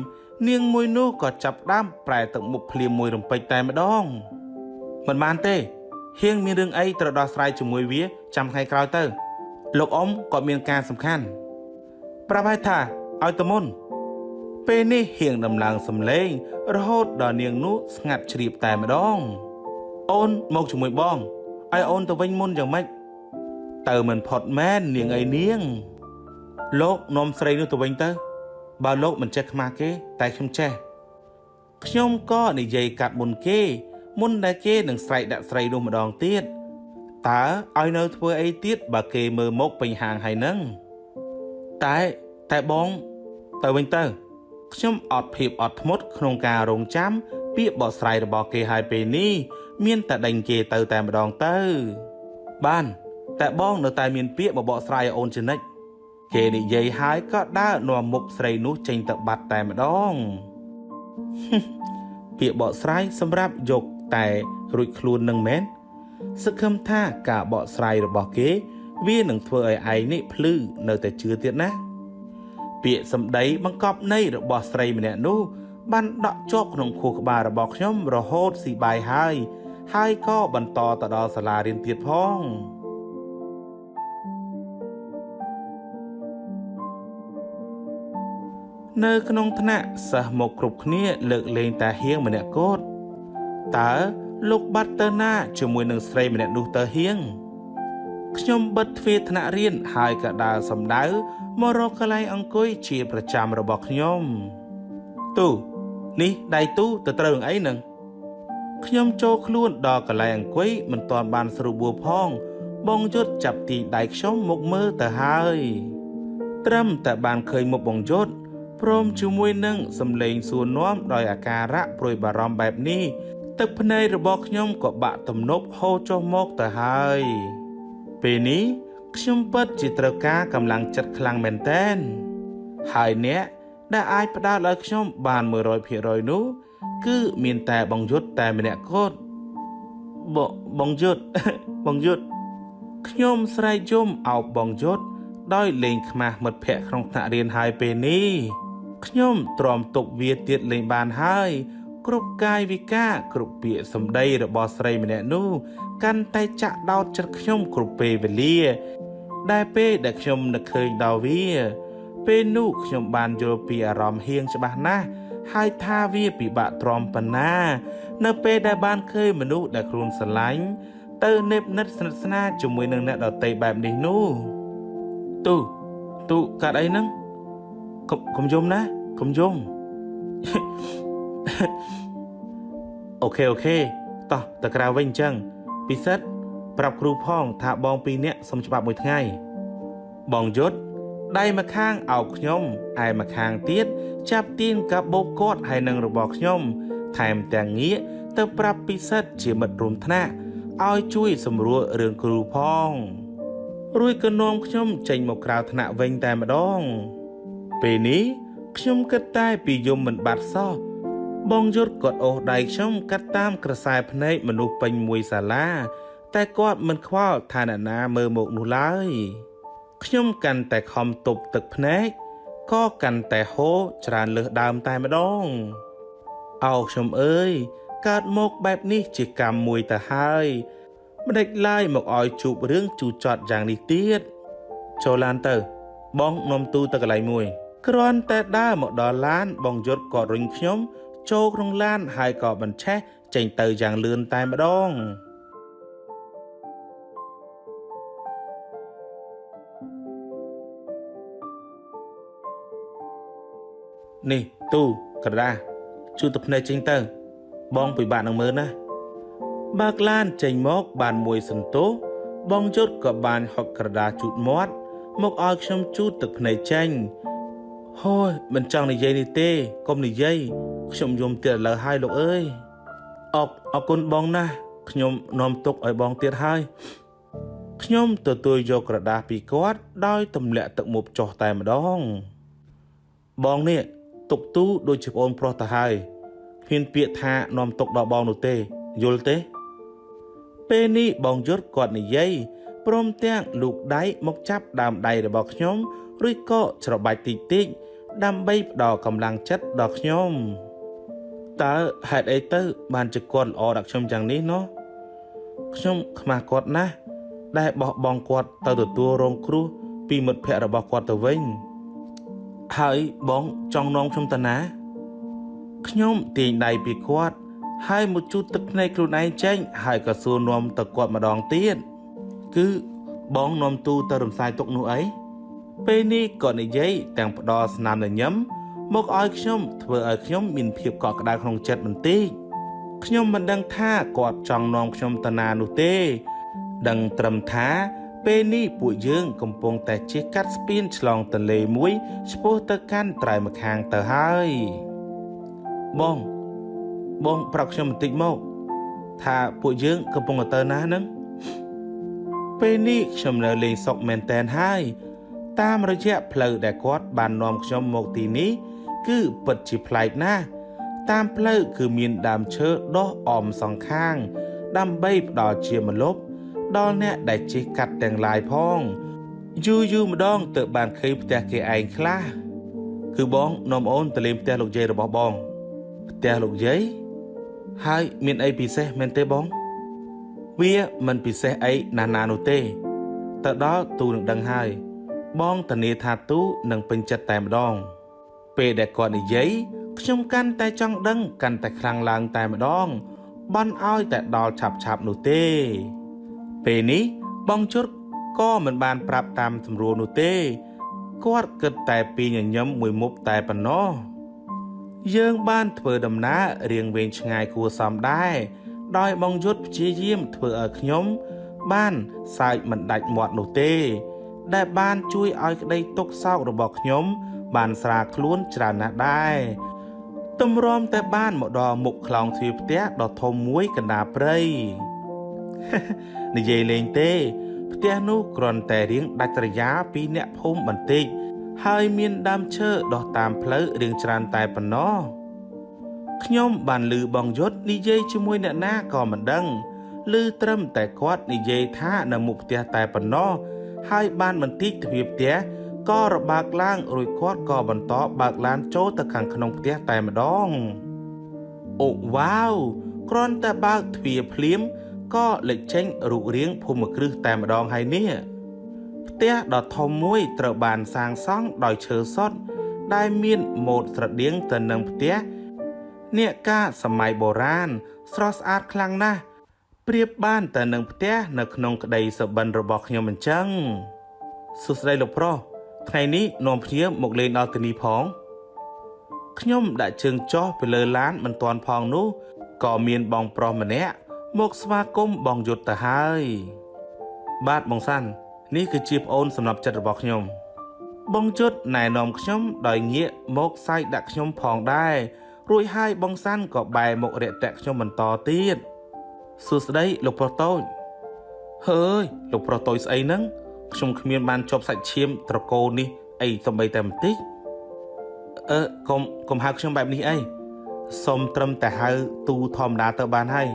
Speaker 1: នាងមួយនោះក៏ចាប់ដើមប្រែទឹកមុខភ្លាមមួយរំពេចតែម្ដងមិនបានទេហៀងមានរឿងអីត្រូវដោះស្រាយជាមួយវាចាំថ្ងៃក្រោយទៅលោកអ៊ំក៏មានការសំខាន់ប្រាប់ឲ្យថាឲ្យទៅមុនពេលនេះហៀងដំឡើងសំឡេងរហូតដល់នាងនោះស្ងាត់ជ្រាបតែម្ដងអូនមកជាមួយបងឲ្យអូនទៅវិញមុនយ៉ាងម៉េចទៅមិនផុតមែននាងអីនាងលោកនាំស្រីនោះទៅវិញទៅបើលោកមិនចេះខ្មាស់គេតែខ្ញុំចេះខ្ញុំក៏និយាយកាត់មុនគេមុនដែលគេនឹងស្រែកដាក់ស្រីនោះម្ដងទៀតតើឲ្យនៅធ្វើអីទៀតបើគេមើលមកពេញហាងហើយនឹងតែបងទៅវិញទៅខ្ញុំអត់ភាពអត់ធ្មត់ក្នុងការរងចាំពាក្យបកស្រាយរបស់គេហើយពេលនេះមានតែដេញគេទៅតែម្ដងទៅបានតែបងនៅតែមានពាក្យមកបកស្រាយឲ្យអូនជានិច្ចគេនិយាយហើយក៏ដើរនាំមុខស្រីនោះចេញទៅបាត់តែម្ដងពាក្យបកស្រាយសម្រាប់យកតែរួចខ្លួននឹងមែនសង្ឃឹមថាការបកស្រាយរបស់គេវានឹងធ្វើឲ្យឯងនេះភ្លឺនៅតែជឿទៀតណាពាក្យសម្ដីបង្កប់ន័យរបស់ស្រីម្នាក់នោះបានដក់ជាប់ក្នុងខួរក្បាលរបស់ខ្ញុំរហូតស៊ីបាយហើយក៏បន្តទៅដល់សាលារៀនទៀតផង នៅក្នុងថ្នាក់សិស្សមកគ្រប់គ្នាលើកលែងតាហៀងម្នាក់កូតតើលោកបាត់ទៅណាជាមួយនឹងស្រីម្នាក់នោះទៅហៀងខ្ញុំបិទទ្វារថ្នាក់រៀនហើយក៏ដើរសម្ដៅមករកកន្លែងអង្គុយជាប្រចាំរបស់ខ្ញុំទូនេះដៃទូទៅត្រូវនឹងអីនឹងខ្ញុំចូលខ្លួនដល់កន្លែងអង្គុយមិនទាន់បានស្រួលបួផងបងយុទ្ធចាប់ទាញដៃខ្ញុំមកមើលទៅហើយត្រឹមតែបានឃើញមុខបងយុទ្ធព្រមជាមួយនឹងសំឡេងសួរនាំដោយអាការៈព្រួយបារម្ភបែបនេះទឹកភ្នែករបស់ខ្ញុំក៏បាក់ទំនប់ហូរចុះមកទៅហើយពេលនេះខ្ញុំពិតជាត្រូវការកម្លាំងចិត្តខ្លាំងមែនទែនហើយអ្នកដែលអាចផ្ដល់ឲ្យខ្ញុំបាន 100% នោះគឺមានតែបងយុទ្ធតែម្នាក់គត់បងយុទ្ធ បងយុទ្ធខ្ញុំស្រែកយំអោបបងយុទ្ធដោយលេងខ្មាស់មិត្តភ័ក្តិក្នុងថ្នាក់រៀនហើយពេលនេះខ្ញុំទ្រាំទុកវាទៀតលេងបានហើយគ្រប់កាយវិការគ្រប់ពាក្យសម្ដីរបស់ស្រីម្នាក់នោះកាន់តែចាក់ដោតចិត្តខ្ញុំគ្រប់ពេលវេលាដែលពេលដែលខ្ញុំនឹកឃើញដល់វាពេលនោះខ្ញុំបានយល់ពីអារម្មណ៍ហៀងច្បាស់ណាស់ហើយថាវាពិបាកទ្រាំប៉ុណ្ណានៅពេលដែលបានឃើញមនុស្សដែលខ្លួនស្រឡាញ់ទៅនេបនិតស្និទ្ធស្នាលជាមួយនឹងអ្នកដទៃបែបនេះនោះទូកាត់អីហ្នឹងកុំយំណាកុំយំ អូខេតោះទៅក្រៅវិញអញ្ចឹងពិសិដ្ឋប្រាប់គ្រូផងថាបងពីរនាក់សុំច្បាប់មួយថ្ងៃបងយុទ្ធដៃម្ខាងអោបខ្ញុំឯម្ខាងទៀតចាប់ទាញកាបូបគាត់ហើយនឹងរបស់ខ្ញុំថែមទាំងងាកទៅប្រាប់ពិសិដ្ឋជាមិត្តរួមថ្នាក់ឲ្យជួយសម្រួលរឿងគ្រូផងរួចក៏នាំខ្ញុំចេញមកក្រៅថ្នាក់វិញតែម្ដងពេលនេះខ្ញុំគិតតែពីយំមិនបាត់សោះបងយុទ្ធគាត់អូសដៃខ្ញុំកាត់តាមក្រសែភ្នែកមនុស្សពេញមួយសាលាតែគាត់មិនខ្វល់ថាអ្នកណាមើលមកនោះឡើយខ្ញុំកាន់តែខំទប់ទឹកភ្នែកក៏កាន់តែហូរច្រើនលើសដើមតែម្ដងអោខ្ញុំអើយកើតមកបែបនេះជាកម្មមួយទៅហើយមិនដេចឡើយមកឲ្យជួបរឿងជូរចត់យ៉ាងនេះទៀតចូលឡានទៅបងនាំទូទៅកន្លែងមួយគ្រាន់តែដើរមកដល់ឡានបងយុទ្ធក៏រុញខ្ញុំចូលក្នុងឡានហើយក៏បញ្ឆេះចេញទៅយ៉ាងលឿនតែម្ដងនេះទូក្រដាសជួយទៅភ្នែកចេញទៅបងពិបាកនឹងមើលណាបើកឡានចេញមកបានមួយសន្ទុះបងយុទ្ធក៏បានហុកក្រដាសជូតមាត់មកឲ្យខ្ញុំជូតទឹកភ្នែកចេញហូយមិនចង់និយាយនេះទេកុំនិយាយខ្ញុំយំទៀតឥឡូវហើយលោកអើយអរគុណបងណាស់ខ្ញុំនាំទុកឲ្យបងទៀតហើយខ្ញុំទទួលយកក្រដាសពីគាត់ដោយទម្លាក់ទឹកមុខចុះតែម្ដងបងនេះទុកទូដូចជាប្អូនប្រុសទៅហើយគ្មានពាក្យថានាំទុកដល់បងនោះទេយល់ទេពេលនេះបងយុទ្ធគាត់និយាយព្រមទាំងលូកដៃមកចាប់ដើមដៃរបស់ខ្ញុំឬក៏ច្របាច់តិចដើម្បីផ្ដល់កម្លាំងចិត្តដល់ខ្ញុំតើហេតុអីទៅបានជាគាត់ល្អដាក់ខ្ញុំយ៉ាងនេះណោះខ្ញុំខ្មាស់គាត់ណាស់ដែលបោះបង់គាត់ទៅទទួលរងគ្រោះពីមិត្តភ័ក្តិរបស់គាត់ទៅវិញហើយបងចង់នាំខ្ញុំទៅណាខ្ញុំទាញដៃពីគាត់ហើយមកជូតទឹកភ្នែកខ្លួនឯងចេញហើយក៏សួរនាំទៅគាត់ម្ដងទៀតគឺបងនាំទូទៅរំសាយទុកនោះអីពេលនេះក៏និយាយទាំងផ្ដល់ស្នាមញញឹមមកឲ្យខ្ញុំធ្វើឲ្យខ្ញុំមានភាពកក់ក្ដៅក្នុងចិត្តបន្តិចខ្ញុំមិនដឹងថាគាត់ចង់នាំខ្ញុំទៅណានោះទេដឹងត្រឹមថាពេលនេះពួកយើងកំពុងតែជិះកាត់ស្ពានឆ្លងទន្លេមួយឆ្ពោះទៅកាន់ត្រើយម្ខាងទៅហើយបងប្រាប់ខ្ញុំបន្តិចមកថាពួកយើងកំពុងទៅណាហ្នឹងពេលនេះខ្ញុំនៅលេងសក់មែនតែនហើយតាមរយៈផ្លូវដែលគាត់បាននាំខ្ញុំមកទីនេះគឺពិតជាប្លែកណាស់តាមផ្លូវគឺមានដើមឈើដុះអមសងខាងដើម្បីផ្ដល់ជាម្លប់ដល់អ្នកដែលជិះកាត់ទាំងឡាយផងយូរម្ដងទើបបានឃើញផ្ទះគេឯងខ្លះគឺបងនាំអូនទៅលេងផ្ទះលោកយាយរបស់បងផ្ទះលោកយាយហើយមានអីពិសេសមែនទេបងវាមិនពិសេសអីណាស់ណានោះទេទៅដល់ទូនឹងដឹងហើយបងធានាថាទូនឹងពេញចិត្តតែម្ដង ពេលដែលគាត់និយាយខ្ញុំកាន់តែចង់ដឹងកាន់តែខ្លាំងឡើងតែម្ដងបន់ឲ្យតែដល់ឆាប់នោះទេពេលនេះបងជុតក៏មិនបានប្រាប់តាមស្រួលនោះទេគាត់គិតតែពីញញឹមមួយមុខតែប៉ុណ្ណោះយើងបានធ្វើដំណើររៀងវែងឆ្ងាយគួរសមដែរដោយបងយុទ្ធព្យាយាមធ្វើឲ្យខ្ញុំបានសើចមិនដាច់មាត់នោះទេដែលបានជួយឲ្យក្តីទុក្ខសោករបស់ខ្ញុំបានស្រាលខ្លួនច្រើនណាស់ដែរទម្រាំតែបានមកដល់មុខខ្លោងទ្វារផ្ទះដ៏ធំមួយកណ្ដាលព្រៃនិយាយលេងទេផ្ទះនោះគ្រាន់តែរៀងដាច់ស្រយាលពីអ្នកភូមិបន្តិចហើយមានដើមឈើដុះតាមផ្លូវរៀងច្រើនតែប៉ុណ្ណោះខ្ញុំបានឮបងយុទ្ធនិយាយជាមួយអ្នកណាក៏មិនដឹងឮត្រឹមតែគាត់និយាយថានៅមុខផ្ទះតែប៉ុណ្ណោះហើយបានបន្តិចទ្វារផ្ទះក៏របើកឡើងរួចគាត់ក៏បន្តបើកឡានចូលទៅខាងក្នុងផ្ទះតែម្ដងអូវ៉ាវគ្រាន់តែបើកទ្វារភ្លាមក៏លេចចេញរូបរាងភូមិគ្រឹះតែម្ដងហើយនេះផ្ទះដ៏ធំមួយត្រូវបានសាងសង់ដោយឈើសុទ្ធដែលមានម៉ូដស្រដៀងទៅនឹងផ្ទះនាការសម័យបុរាណស្រស់ស្អាតខ្លាំងណាស់ប្រៀបបានទៅនឹងផ្ទះនៅក្នុងក្តីសុបិនរបស់ខ្ញុំអញ្ចឹងសួស្តីលោកប្រុសថ្ងៃនេះនាំភ្ញៀវមកលេងដល់ទីនេះផងខ្ញុំដាក់ជើងចុះពីលើឡានមិនទាន់ផងនោះក៏មានបងប្រុសម្នាក់មកស្វាគមន៍បងយុទ្ធទៅហើយបាទបងសាន់នេះគឺជាប្អូនសម្រាប់ចិត្តរបស់ខ្ញុំបងយុទ្ធណែនាំខ្ញុំដោយងាកមកសើចដាក់ខ្ញុំផងដែររួចហើយបងសាន់ក៏បែរមុខរាក់ទាក់ខ្ញុំបន្តទៀតសួស្តីលោកប្រុសតូចហើយលោកប្រុសតូចស្អីហ្នឹងខ្ញុំគ្មានបានជាប់សាច់ឈាមត្រកូលនេះអីសំបីតែបន្តិចកុំហៅខ្ញុំបែបនេះអីសូមត្រឹមតែហៅទូធម្មតាទៅបានហើយ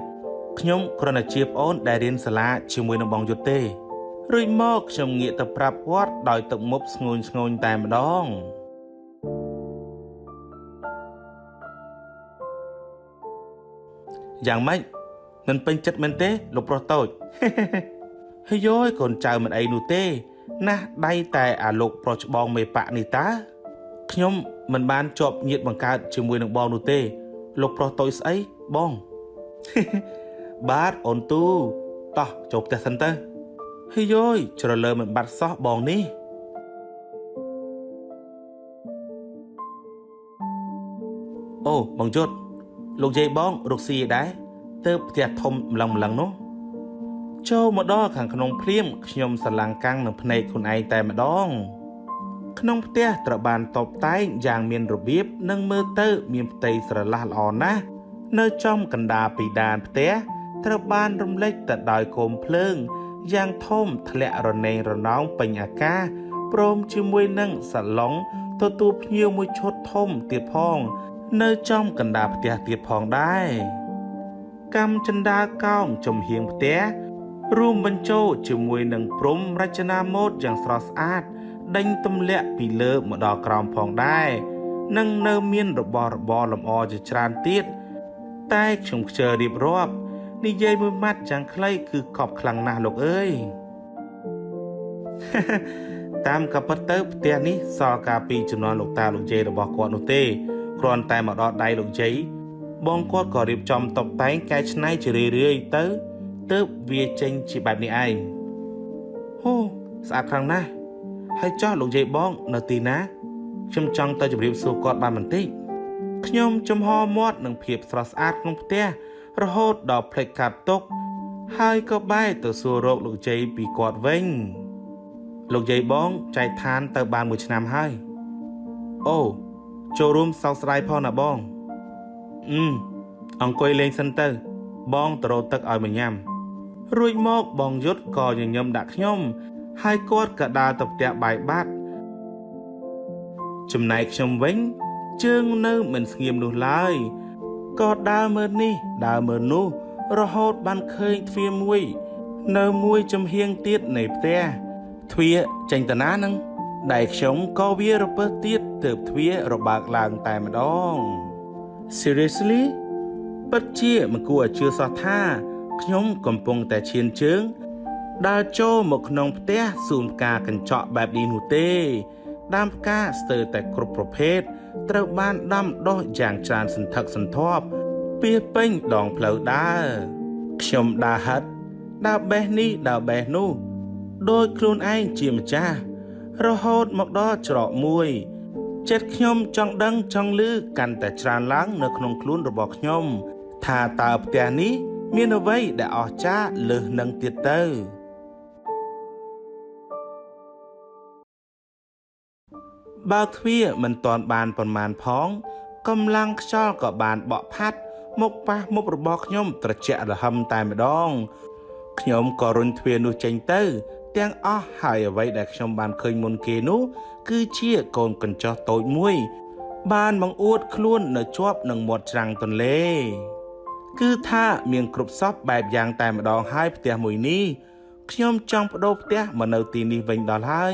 Speaker 1: ខ្ញុំគ្រាន់តែជាប្អូនដែលរៀនសាលាជាមួយនឹងបងយុទ្ធទេរួចមកខ្ញុំងាកទៅប្រាប់គាត់ដោយទឹកមុខស្ងួនឆ្ងួនតែម្ដងយ៉ាងម៉េចមិនពេញចិត្តមែនទេលោកប្រុសតូចហើយយោយកូនចៅមិនអីនោះទេណាស់ដៃតែអាលោកប្រុសច្បងមេប៉ាក់នេះតើខ្ញុំមិនបានជាប់ញាតិបង្កើតជាមួយនឹងបងនោះទេលោកប្រុសតូចស្អីបងបាទអូនទូតោះចូលផ្ទះសិនទៅហើយយោយជ្រលើមិនបាត់សោះបងនេះអូបងយុទ្ធលោកយាយបងរកស៊ីឯដែរទៅផ្ទះធំម្លឹងនោះចូលមកដល់ខាងក្នុងភ្លាមខ្ញុំស្រឡាំងកាំងនឹងភ្នែកខ្លួនឯងតែម្ដងក្នុងផ្ទះត្រូវបានតុបតែងយ៉ាងមានរបៀបនិងមើលទៅមានផ្ទៃស្រឡះល្អណាស់នៅចំកណ្ដាលពីដានផ្ទះត្រូវបានរំលេចទៅដោយគោមភ្លើងយ៉ាងធំធ្លាក់រណេងរណោងពេញអាកាសព្រមជាមួយនឹងសាឡុងទទួលភ្ញៀវមួយឈុតធំទៀតផងនៅចំកណ្ដាលផ្ទះទៀតផងដែរកម្មចិន្តាកោងចំហៀងផ្ទះរួមបញ្ចូលជាមួយនឹងព្រំរចនាម៉ូដយ៉ាងស្រស់ស្អាតដេញទម្លាក់ពីលើមកដល់ក្រោមផងដែរនិងនៅមានរបស់របរលម្អជាច្រើនទៀតតែខ្ញុំខ្ជិលរៀបរាប់និយាយមួយម៉ាត់យ៉ាងខ្លីគឺកប់ខ្លាំងណាស់លោកអើយតាមកាពិតទៅផ្ទះនេះសល់កាលពីជំនាន់លោកតាលោកយាយរបស់គាត់នោះទេគ្រាន់តែមកដល់ដៃលោកយាយបងគាត់ក៏រៀបចំតុបតែងកែច្នៃជារឿយៗទៅទើបវាចេញជាបែបនេះឯងអូស្អាតខ្លាំងណាស់ហើយចោះលោកយាយបងនៅទីណាខ្ញុំចង់ទៅជម្រាបសួរគាត់បានបន្តិចខ្ញុំចំហមាត់នឹងភាពស្រស់ស្អាតក្នុងផ្ទះរហូតដល់ភ្លេចកាត់ទុកហើយក៏បែរទៅសួររកលោកយាយពីគាត់វិញលោកយាយបងចែកឋានទៅបាន1ឆ្នាំហើយអូចូលរួមសោកស្ដាយផងណាបងអង្គុយលេងសិនទៅបងទៅរកទឹកឲ្យមកញ៉ាំរួចមកបងយុទ្ធក៏ញញឹមដាក់ខ្ញុំហើយគាត់ក៏ដើរទៅផ្ទះបាយបាត់ចំណែកខ្ញុំវិញជើងនៅមិនស្ងៀមនោះឡើយក៏ដើរមើលនេះដើរមើលនោះរហូតបានឃើញទ្វារមួយនៅមួយចំហៀងទៀតនៃផ្ទះទ្វារចេញតាណានឹងដៃខ្ញុំក៏វារពើទៀតទើបទ្វាររបើកឡើងតែម្ដង Seriously ពិតជាមិនគួរឲ្យជឿសោះថាខ្ញុំកំពុងតែឈានជើងដើរចូលមកក្នុងផ្ទះសួនផ្កាកញ្ចក់បែបនេះនោះទេដើមផ្កាស្ទើរតែគ្រប់ប្រភេទ ត្រូវបានដាំដុះយ៉ាងច្រើនសន្ធឹកសន្ធាប់ពាសពេញដងផ្លូវដើរខ្ញុំដើរហិតដើរបេះនេះដើរបេះនោះដោយខ្លួនឯងជាម្ចាស់រហូតមកដល់ច្រកមួយចិត្តខ្ញុំចង់ដឹងចង់ឮកាន់តែច្រើនឡើងនៅក្នុងខ្លួនរបស់ខ្ញុំថាតើផ្ទះនេះមានអ្វីដែលអស្ចារ្យលើសនឹងទៀតទៅបើកទ្វារមិនទាន់បានប៉ុន្មានផងកម្លាំងខ្យល់ក៏បានបក់ផាត់មកប៉ះមុខរបស់ខ្ញុំត្រជាក់រហឹមតែម្ដងខ្ញុំក៏រុញទ្វារនោះចេញទៅទាំងអស់ហើយអ្វីដែលខ្ញុំបានឃើញមុនគេនោះគឺជាកូនកញ្ចុះតូចមួយបានបង្អួតខ្លួននៅជាប់នឹងមាត់ច្រាំងទន្លេគឺថាមានគ្រប់សពបែបយ៉ាងតែម្ដងហើយផ្ទះមួយនេះខ្ញុំចង់បដូរផ្ទះមកនៅទីនេះវិញដល់ហើយ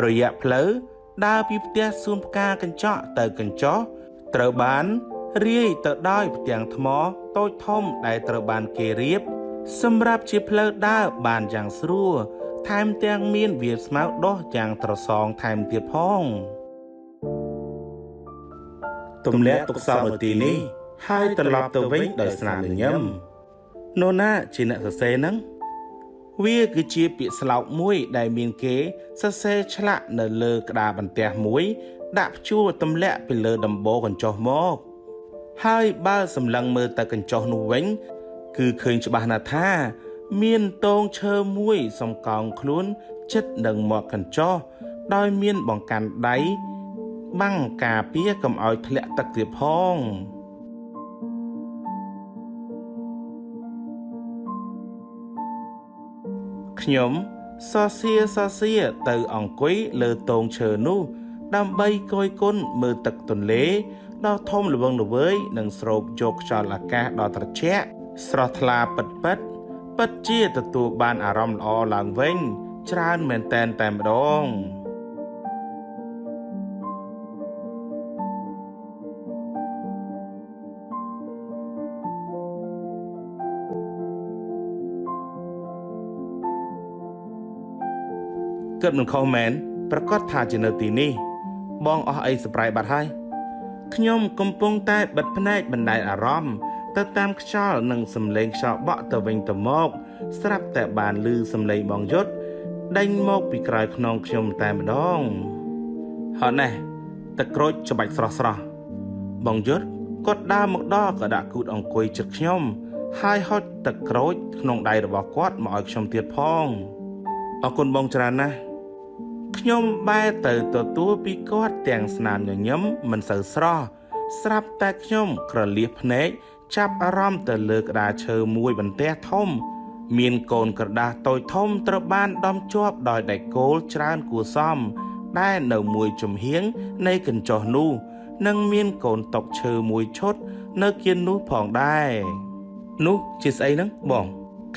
Speaker 1: រយៈផ្លូវដើរពីផ្ទះសួនផ្កាកញ្ចក់ទៅកញ្ចក់ត្រូវបានរាយទៅដោយផ្ទាំងថ្មតូចធំដែលត្រូវបានគេរៀបសម្រាប់ជាផ្លូវដើរបានយ៉ាងស្រួលថែមទាំងមានវាលស្មៅដុះយ៉ាងត្រសងថែមទៀតផងទម្លាក់ទុកសោនៅទីនេះហើយត្រឡប់ទៅវិញដោយស្នាមញញឹមនរណាជាអ្នកសរសេរហ្នឹងវាគឺជាពាក្យស្លោកមួយដែលមានគេសរសេរឆ្លាក់នៅលើក្តារបន្ទះមួយដាក់ព្យួរទម្លាក់ពីលើដំបូលកញ្ចុះមកហើយបើសម្លឹងមើលទៅកញ្ចុះនោះវិញគឺឃើញច្បាស់ណាស់ថាមានតងឈើមួយសំកោងខ្លួនជិតនឹងមាត់កញ្ចុះដោយមានបង្កាន់ដៃបាំងការពារកុំឲ្យធ្លាក់ទឹកទៀតផងខ្ញុំសរសៀទៅអង្គុយលើតងឈើនោះដើម្បីគយគន់មើលទឹកទន្លេដ៏ធំល្វឹងល្វើយនិងស្រូបយកខ្យល់អាកាសដ៏ត្រជាក់ស្រស់ថ្លាពិតជាទទួលបានអារម្មណ៍ល្អឡើងវិញច្រើនមែនតែម្ដងគិតមិនខុសមែនប្រកាសថាជានៅទីនេះបងអស់អីសប្រៃបាត់ហើយខ្ញុំកំពុងតែបិទភ្នែកបណ្ដែតអារម្មណ៍ទៅតាមខ្យល់និងសំឡេងខ្យល់បក់ទៅវិញទៅមកស្រាប់តែបានឮសំឡេងបងយុទ្ធដេញមកពីក្រោយខ្នងខ្ញុំតែម្ដងហត់ណាស់ទឹកក្រូចច្បាច់ស្រស់បងយុទ្ធគាត់ដើរមកដល់ក៏ដាក់គូតអង្គុយជិតខ្ញុំហើយហុចទឹកក្រូចក្នុងដៃរបស់គាត់មកឲ្យខ្ញុំទៀតផងអរគុណបងច្រើនណាស់ខ្ញុំបែរទៅទទួលពីគាត់ទាំងស្នាមញញឹមមិនសូវស្រស់ស្រាប់តែខ្ញុំក្រលៀសភ្នែកចាប់អារម្មណ៍ទៅលើក្តារឈើមួយបន្ទះធំមានកូនក្រដាសតូចធំត្រូវបានដំជាប់ដោយដែកគោលច្រើនគួរសមដែលនៅមួយជំហៀងនៃកញ្ចុះនោះនិងមានកូនតុកឈើមួយឈុតនៅគៀននោះផងដែរនោះជាស្អីហ្នឹងបង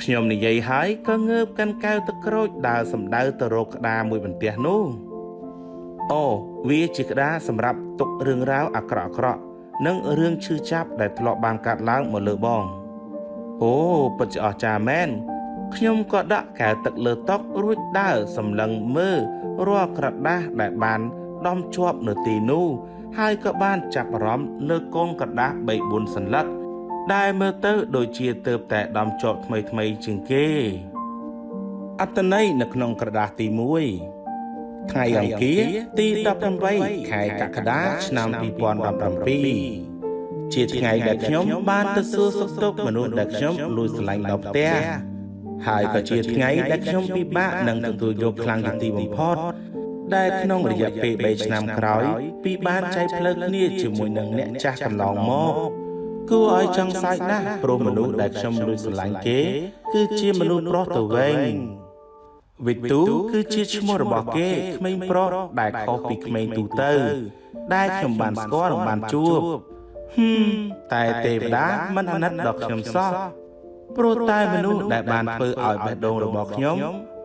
Speaker 1: ខ្ញុំនិយាយហើយក៏ងើបកាន់កែវទឹកក្រូចដើរសំដៅទៅរកក្តារមួយបន្ទះនោះអូវាជាក្តារសម្រាប់ទុករឿងរ៉ាវអាក្រក់និងរឿងឈឺចាប់ដែលធ្លាប់បានកាត់ឡើងមកលើបងអូពិតជាអស្ចារ្យមែនខ្ញុំក៏ដាក់កែវទឹកលើតុរួចដើរសម្លឹងមើលរាល់ក្រដាសដែលបានដំជាប់នៅទីនោះហើយក៏បានចាប់អារម្មណ៍លើកូនក្រដាស 3-4 សន្លឹកដែលមើលទៅដូចជាទើបតែដំជាប់ថ្មីជាងគេអត្ថន័យនៅក្នុងក្រដាសទី1ថ្ងៃអង្គារទី18ខែកក្កដាឆ្នាំ2017ជាថ្ងៃដែលខ្ញុំបានទៅសួរសុខទុក្ខមនុស្សដែលខ្ញុំលួចស្រឡាញ់ដល់ផ្ទះហើយក៏ជាថ្ងៃដែលខ្ញុំពិបាកនឹងទទួលយកខ្លាំងជាទីបំផុតដែលក្នុងរយៈពេល3ឆ្នាំក្រោយពីបានចែកផ្លូវគ្នាជាមួយនឹងអ្នកចាស់កន្លងមកគួរឲ្យចង់សាយណាស់ព្រោះមនុស្សដែលខ្ញុំលួចស្រឡាញ់គេគឺជាមនុស្សប្រុសទៅវិញវិទូគឺជាឈ្មោះរបស់គេក្មេងប្រុសដែលខុសពីក្មេងទូទៅដែលខ្ញុំបានស្គាល់និងបានជួបតែទេវតាមិនអាណិតដល់ខ្ញុំសោះព្រោះតែមនុស្សដែលបានធ្វើឲ្យបេះដូងរបស់ខ្ញុំ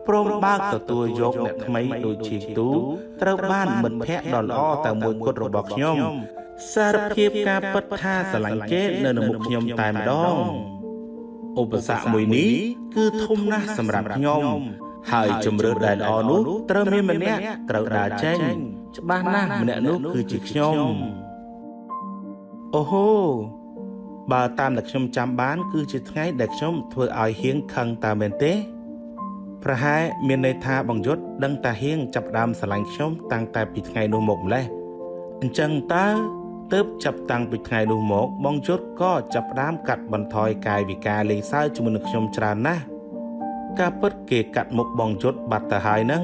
Speaker 1: ព្រមបើកទទួលយកអ្នកថ្មីដូចជាទូត្រូវបានមិត្តភក្តិដ៏ល្អតែមួយគត់របស់ខ្ញុំសារភាពការពិតថាស្រឡាញ់គេនៅមុខខ្ញុំតែម្ដងឧបសគ្គមួយនេះគឺធំណាស់សម្រាប់ខ្ញុំ ហើយជំរឿនដែលល្អនោះត្រូវមានម្នាក់ត្រូវដើរចេញច្បាស់ណាស់ម្នាក់នោះគឺជាខ្ញុំអូហូបើតាមដែលខ្ញុំចាំបានគឺជាថ្ងៃដែលខ្ញុំធ្វើឲ្យហៀងខឹងតើមែនទេប្រហែលមានន័យថាបងយុទ្ធដឹងតាហៀងចាប់ដើមស្រឡាញ់ខ្ញុំតាំងតែពីថ្ងៃនោះមកម្លេះអញ្ចឹងតើទើបចាប់តាំងពីថ្ងៃនោះមកបងយុទ្ធក៏ចាប់ដើមកាត់បន្ថយកាយវិការលេងសើចជាមួយនឹងខ្ញុំច្រើនណាស់ការពិតគេកាត់មុខបងយុទ្ធបាត់ទៅហើយហ្នឹង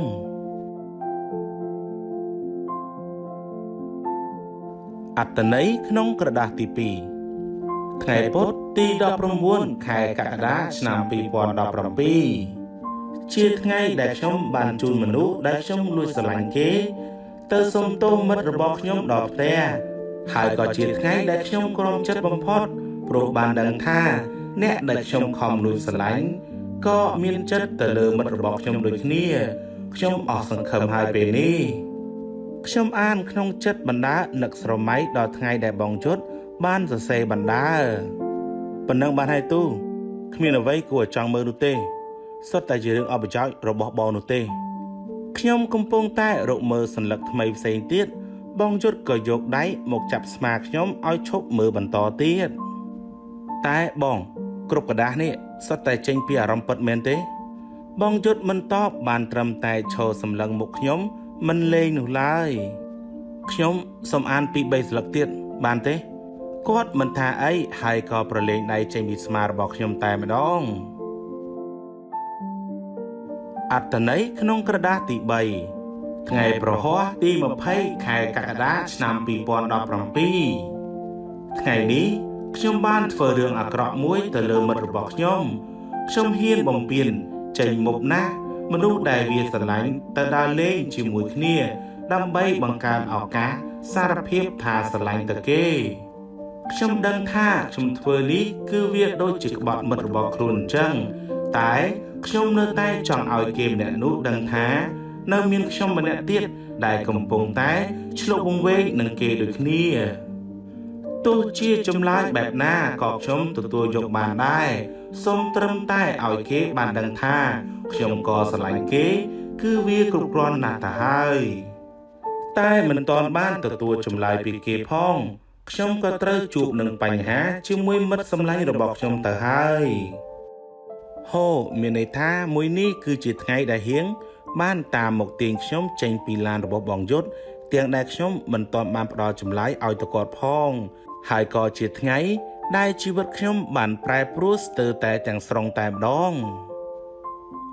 Speaker 1: អត្ថន័យក្នុងក្រដាសទី2ថ្ងៃពុធទី19ខែកក្កដាឆ្នាំ2017ជាថ្ងៃដែលខ្ញុំបានជូនមនុស្សដែលខ្ញុំលួចស្រឡាញ់គេទៅសុំទោសមិត្តរបស់ខ្ញុំដល់ផ្ទះហើយក៏ជាថ្ងៃដែលខ្ញុំក្រំចិត្តបំផុតព្រោះបានដឹងថាអ្នកដែលខ្ញុំខំលួចស្រឡាញ់ក៏មានចិត្តទៅលើមិត្តរបស់ខ្ញុំដូចគ្នាខ្ញុំអស់សង្ឃឹមហើយពេលនេះខ្ញុំអានក្នុងចិត្តបណ្ដានឹកស្រមៃដល់ថ្ងៃដែលបងយុទ្ធបានសរសេរបណ្ដាប៉ុណ្ណឹងបានហើយទូគ្មានអ្វីគួរចង់មើលនោះទេសុទ្ធតែជារឿងអបិយោជន៍របស់បងនោះទេខ្ញុំកំពុងតែរកមើលសញ្ញាថ្មីផ្សេងទៀតបងយុទ្ធក៏យកដៃមកចាប់ស្មាខ្ញុំឲ្យឈប់មើលបន្តទៀតតែបងគ្រប់กระดาษនេះសុទ្ធតែចេញពីអារម្មណ៍ពិតមែនទេបងយុទ្ធមិនតបបានត្រឹមតែឈរសម្លឹងមុខខ្ញុំមិនលេងនោះឡើយខ្ញុំសូមអានពី3ស្លឹកទៀតបានទេគាត់មិនថាអីហើយក៏ប្រឡែងដៃចេញពីស្មារបស់ខ្ញុំតែម្ដងអត្ថន័យក្នុងក្រដាសទី3ថ្ងៃប្រហ័សទី20ខែកក្កដាឆ្នាំ2017ថ្ងៃនេះខ្ញុំបានធ្វើរឿងអាក្រក់មួយទៅលើមិត្តរបស់ខ្ញុំហ៊ានបំពានចេញមុខណាស់មនុស្សដែលវាស្រឡាញ់ទៅដើរលេងជាមួយគ្នាដើម្បីបង្កើនឱកាសសារភាពថាស្រឡាញ់ទៅគេខ្ញុំដឹងថាខ្ញុំធ្វើនេះគឺវាដូចជាក្បត់មិត្តរបស់ខ្លួនអញ្ចឹងតែខ្ញុំនៅតែចង់ឲ្យគេម្នាក់នោះដឹងថានៅមានខ្ញុំម្នាក់ទៀតដែលកំពុងតែឆ្លុះវង្វេងនឹងគេដូចគ្នាទោះជាចម្លើយបែបណាក៏ខ្ញុំទទួលយកបានដែរសូមត្រឹមតែឲ្យគេបានដឹងថាខ្ញុំក៏ស្រឡាញ់គេគឺវាគ្រប់គ្រាន់ណាស់ទៅហើយតែមិនទាន់បានទទួលចម្លើយពីគេផងខ្ញុំក៏ត្រូវជួបនឹងបញ្ហាជាមួយមិត្តសម្លាញ់របស់ខ្ញុំទៅហើយហូមានន័យថាមួយនេះគឺជាថ្ងៃដែលហៀងបានតាមមកទាញខ្ញុំចេញពីឡានរបស់បងយុទ្ធទាំងដែលខ្ញុំមិនទាន់បានផ្ដល់ចម្លើយឲ្យទៅគាត់ផងហើយក៏ជាថ្ងៃដែលជីវិតខ្ញុំបានប្រែប្រួលស្ទើរតែទាំងស្រុងតែម្ដង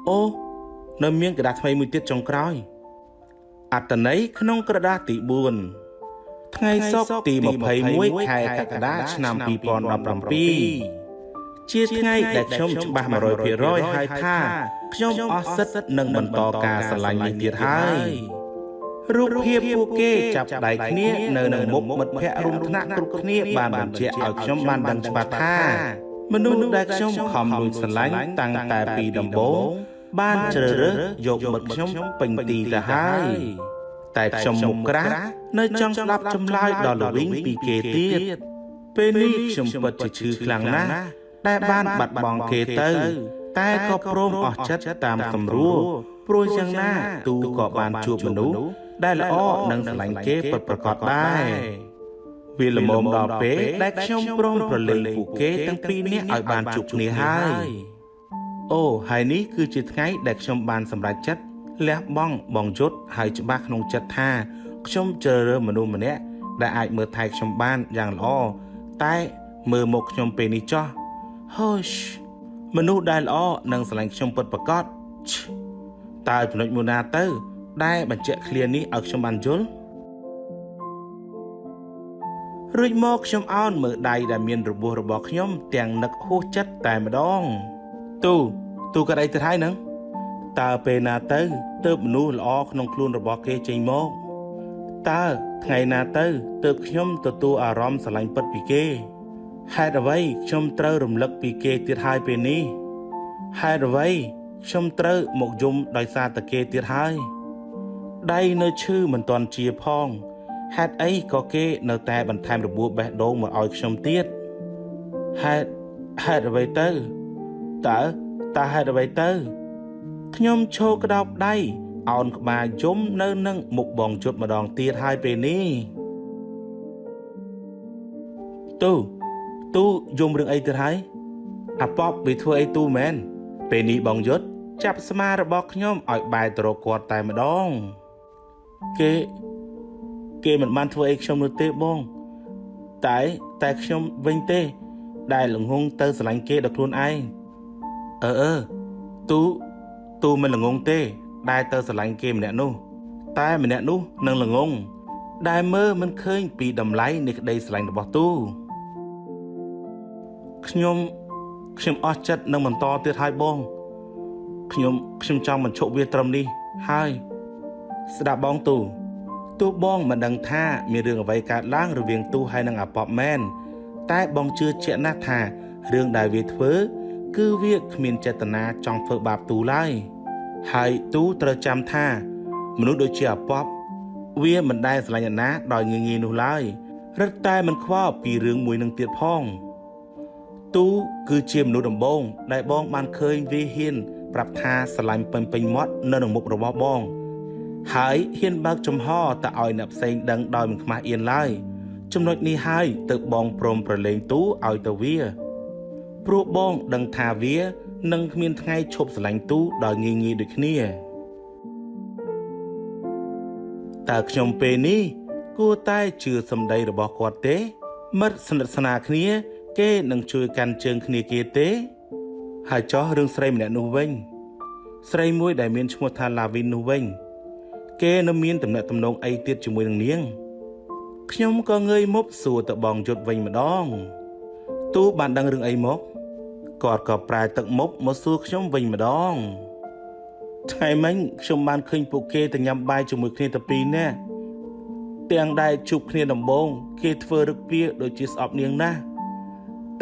Speaker 1: អូនៅមានក្រដាសថ្មីមួយទៀតចុងក្រោយអត្ថន័យក្នុងក្រដាសទី4ថ្ងៃសុក្រទី21ខែកក្កដាឆ្នាំ2017ជាថ្ងៃដែលខ្ញុំច្បាស់ 100% ហើយថាខ្ញុំអស់សិទ្ធិនឹងបន្តការស្រឡាញ់នេះទៀតហើយរូបភាពពួកគេចាប់ដៃគ្នានៅនឹងមុខមិត្តភ័ក្តិរួមថ្នាក់គ្រប់គ្នាបានបញ្ជាក់ឲ្យខ្ញុំបានដឹងច្បាស់ថាមនុស្សដែលខ្ញុំខំលួចស្រឡាញ់តាំងតែពីដំបូងបានជ្រើសរើសយកមិត្តខ្ញុំពេញទីទៅហើយតែខ្ញុំមុខក្រាស់នៅចង់ស្ដាប់ចម្លើយដល់ល្វីងពីគេទៀតពេលនេះខ្ញុំពិតជាឈឺខ្លាំងណាស់ដែលបានបាត់បង់គេទៅតែក៏ព្រមអស់ចិត្តតាមសម្រួលព្រោះយ៉ាងណាទូក៏បានជួបមនុស្សដែលល្អនិងស្រឡាញ់គេពិតប្រាកដដែរវាល្មមដល់ពេលដែលខ្ញុំព្រមប្រឡែងពួកគេទាំងពីរនាក់ឲ្យបានជួបគ្នាហើយអូហើយនេះគឺជាថ្ងៃដែលខ្ញុំបានសម្រេចចិត្តលះបង់បងយុទ្ធហើយច្បាស់ក្នុងចិត្តថាខ្ញុំជ្រើសរើសមនុស្សម្នាក់ដែលអាចមើលថែខ្ញុំបានយ៉ាងល្អតែមើលមកខ្ញុំពេលនេះចោះហូសមនុស្សដែលល្អនិងស្រឡាញ់ខ្ញុំពិតប្រាកដតើចំណុចមួយណាទៅដែលបញ្ជាក់ឃ្លានេះឲ្យខ្ញុំបានយល់រួចមកខ្ញុំអោនមើលដៃដែលមានរបួសរបស់ខ្ញុំទាំងនឹកហួសចិត្តតែម្ដងទូក៏អីទៅហើយនឹងតើពេលណាទៅទើបមនុស្សល្អក្នុងខ្លួនរបស់គេចេញមកតើថ្ងៃណាទៅទើបខ្ញុំទទួលអារម្មណ៍ស្រឡាញ់ពិតពីគេហេតុអ្វីខ្ញុំត្រូវរំលឹកពីគេទៀតហើយពេលនេះហេតុអ្វីខ្ញុំត្រូវមកយំដោយសារតែគេទៀតហើយដៃនៅឈឺមិនទាន់ជាផងហេតុអីក៏គេនៅតែបន្ថែមរបួសបេះដូងមកឲ្យខ្ញុំទៀតហេតុអ្វីទៅតើហេតុអ្វីទៅ ខ្ញុំឈោក្តោបដៃអោនក្បាលយំនៅនឹងមុខបងជុតម្ដងទៀតហើយពេលនេះទូយំរឿងអីទៅហើយអាប៉បវាធ្វើអីទូមែនពេលនេះបងយុទ្ធចាប់ស្មារបស់ខ្ញុំឲ្យបែរទៅរកគាត់តែម្ដងគេមិនបានធ្វើអីខ្ញុំនោះទេបងតែខ្ញុំវិញទេដែលល្ងងទៅស្រឡាញ់គេដល់ខ្លួនឯងទូមិនល្ងងទេដែលទៅស្រឡាញ់គេម្នាក់នោះតែម្នាក់នោះនឹងល្ងងដែលមើលមិនឃើញពីតម្លៃនៃក្តីស្រឡាញ់របស់ទូខ្ញុំអស់ចិត្តនឹងបន្តទៀតហើយបងខ្ញុំចង់បញ្ឈប់វាត្រឹមនេះហើយស្ដាប់បងទូបងមិនដឹងថាមានរឿងអ្វីកើតឡើងរវាងទូហើយនឹងអាប៉បមែនតែបងជឿជាក់ណាស់ថារឿងដែលវាធ្វើគឺវាគ្មានចេតនាចង់ធ្វើបាបទូឡើយហើយទូត្រូវចាំថាមនុស្សដូចជាអាប៉បវាមិនដែលស្រឡាញ់អ្នកណាដោយងាយៗនោះឡើយរឹតតែមិនខ្វល់ពីរឿងមួយនឹងទៀតផងទូគឺជាមនុស្សដំបូងដែលបងបានឃើញវាហ៊ានប្រាប់ថាស្រឡាញ់ពេញមាត់នៅក្នុងមុខរបស់បងហើយហ៊ានបើកចំហទៅឲ្យអ្នកផ្សេងដឹងដោយមិនខ្មាស់អៀនឡើយចំណុចនេះហើយទៅបងព្រមប្រឡែងទូឲ្យទៅវាព្រោះបងដឹងថាវានឹងគ្មានថ្ងៃឈប់ស្រឡាញ់ទូដោយងាយៗដូចគ្នាតើខ្ញុំពេលនេះគួរតែជឿសម្ដីរបស់គាត់ទេមិត្តស្និទ្ធស្នាលគ្នាគេនឹងជួយកាន់ជើងគ្នាគេទេហើយចោះរឿងស្រីម្នាក់នោះវិញស្រីមួយដែលមានឈ្មោះថាឡាវីននោះវិញគេនៅមានទំនាក់ទំនងអីទៀតជាមួយនឹងនាងខ្ញុំក៏ងើយមុខសួរទៅបងយុទ្ធវិញម្ដងទូបានដឹងរឿងអីមកគាត់ក៏ប្រែទឹកមុខមកសួរខ្ញុំវិញម្ដងថ្ងៃមិញខ្ញុំបានឃើញពួកគេទៅញ៉ាំបាយជាមួយគ្នាទៅពីរនាក់ទាំងដែលជួបគ្នាដំបូងគេធ្វើរឹកពីដូចជាស្អប់នាងណាស់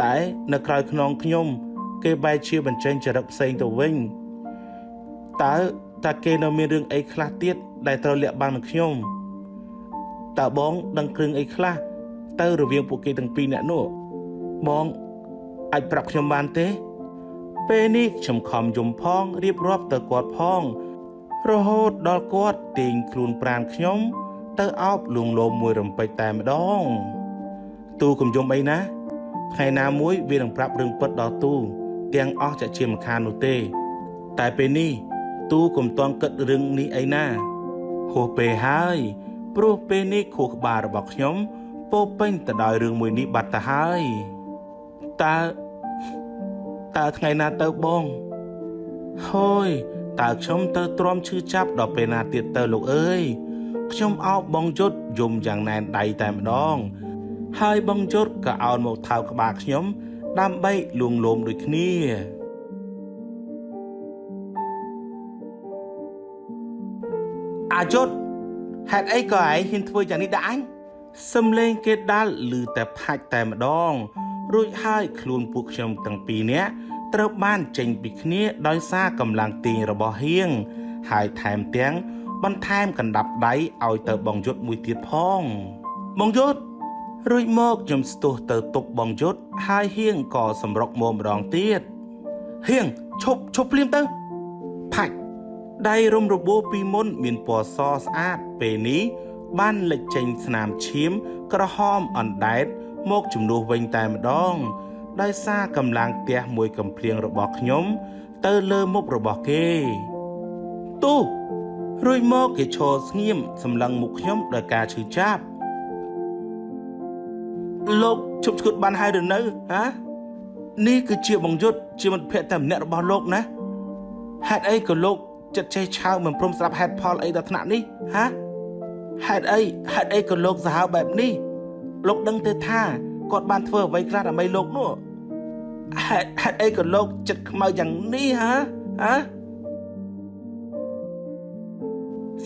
Speaker 1: តែនៅក្រោយខ្នងខ្ញុំគេបែរជាបញ្ចេញចរិតផ្សេងទៅវិញតើគេនៅមានរឿងអីខ្លះទៀតដែលត្រូវលាក់បាំងនឹងខ្ញុំតើបងដឹងគ្រឿងអីខ្លះទៅរវាងពួកគេទាំងពីរនាក់នោះបងអាចប្រាប់ខ្ញុំបានទេពេលនេះខ្ញុំខំយំផងរៀបរាប់ទៅគាត់ផងរហូតដល់គាត់ទាញខ្លួនប្រាណខ្ញុំទៅអោបលួងលោមមួយរំពេចតែម្ដងទូកុំយំអីណាថ្ងៃណាមួយវានឹងប្រាប់រឿងពិតដល់ទូទាំងអស់ចាក់ជាម្ខាននោះទេតែពេលនេះទូកុំតន់គិតរឿងនេះអីណាហួសពេលហើយព្រោះពេលនេះខួរក្បាលរបស់ខ្ញុំពោពេញទៅដោយរឿងមួយនេះបាត់ទៅហើយតើថ្ងៃណាទៅបងហើយតើខ្ញុំទៅទ្រាំឈឺចាប់ដល់ពេលណាទៀតទៅលោកអើយខ្ញុំអោបបងយុទ្ធយំយ៉ាងណែនដៃតែម្ដងហើយបងយុទ្ធក៏អោនមកថើបក្បាលខ្ញុំដើម្បីលួងលោមដូចគ្នាអាយុទ្ធហេតុអីក៏ឯងហ៊ានធ្វើយ៉ាងនេះដែរអញសំលេងគេដាល់ឮតែផាច់តែម្ដងរួចហើយខ្លួនពួកខ្ញុំទាំងពីរនាក់ត្រូវបានចេញពីគ្នាដោយសារកម្លាំងទាញរបស់ហៀងហើយថែមទាំងបន្ថែមកណ្ដាប់ដៃឲ្យទៅបងយុទ្ធមួយទៀតផងបងយុទ្ធរួចមកខ្ញុំស្ទុះទៅទប់បងយុទ្ធហើយហៀងក៏សម្រុកមកម្ដងទៀតហៀងឈប់ភ្លាមទៅផាច់ដៃរុំរបួសពីមុនមានពណ៌សស្អាតពេលនេះបានលេចចេញស្នាមឈាមក្រហមអណ្ដែតមកជំនួសវិញតែម្ដងដោយសារកម្លាំងទះមួយកំភ្លៀងរបស់ខ្ញុំទៅលើមុខរបស់គេទូរួចមកគេឈរស្ងៀមសម្លឹងមុខខ្ញុំដោយការឈឺចាប់លោកជប់ឈឺបានហើយឬនៅហានេះគឺជាបងយុទ្ធជាមិត្តភក្តិតែម្នាក់របស់លោកណាហេតុអីក៏លោកចិត្តចេះឆៅមិនព្រមស្ដាប់ហេតុផលអីដល់ថ្នាក់នេះហាហេតុអីក៏លោកសាហាវបែបនេះលោកដឹងទេថាគាត់បានធ្វើអ្វីខ្លះដើម្បីលោកនោះហេតុអីក៏លោកចិត្តខ្មៅយ៉ាងនេះហា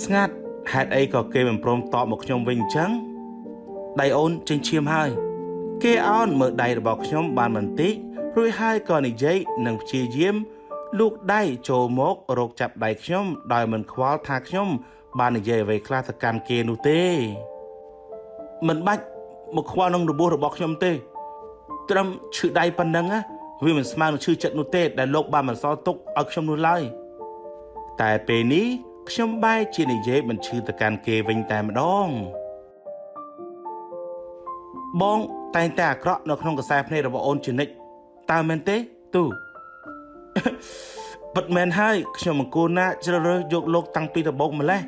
Speaker 1: ស្ងាត់ហេតុអីក៏គេមិនព្រមតបមកខ្ញុំវិញអញ្ចឹងដៃអូនចេញឈាមហើយគេអោនមើលដៃរបស់ខ្ញុំបានបន្តិចរួចហើយក៏និយាយនឹងព្យាយាមលូកដៃចូលមករកចាប់ដៃខ្ញុំដោយមិនខ្វល់ថាខ្ញុំបាននិយាយអ្វីខ្លះទៅកាន់គេនោះទេមិនបាច់មកខ្វល់នឹងរបួសរបស់ខ្ញុំទេត្រឹមឈឺដៃប៉ុណ្ណឹងវាមិនស្មើនឹងឈឺចិត្តនោះទេដែលលោកបានបន្សល់ទុកឲ្យខ្ញុំនោះឡើយ តែពេលនេះខ្ញុំបែរជានិយាយបញ្ឈឺទៅកាន់គេវិញតែម្ដងបងតែងតែអាក្រក់នៅក្នុងខ្សែភ្នែករបស់អូនជានិច្ចតើមែនទេទូពិតមែនហើយខ្ញុំមិនគួរណាជ្រើសរើសយកលោកតាំងពីដំបូងម្លេះ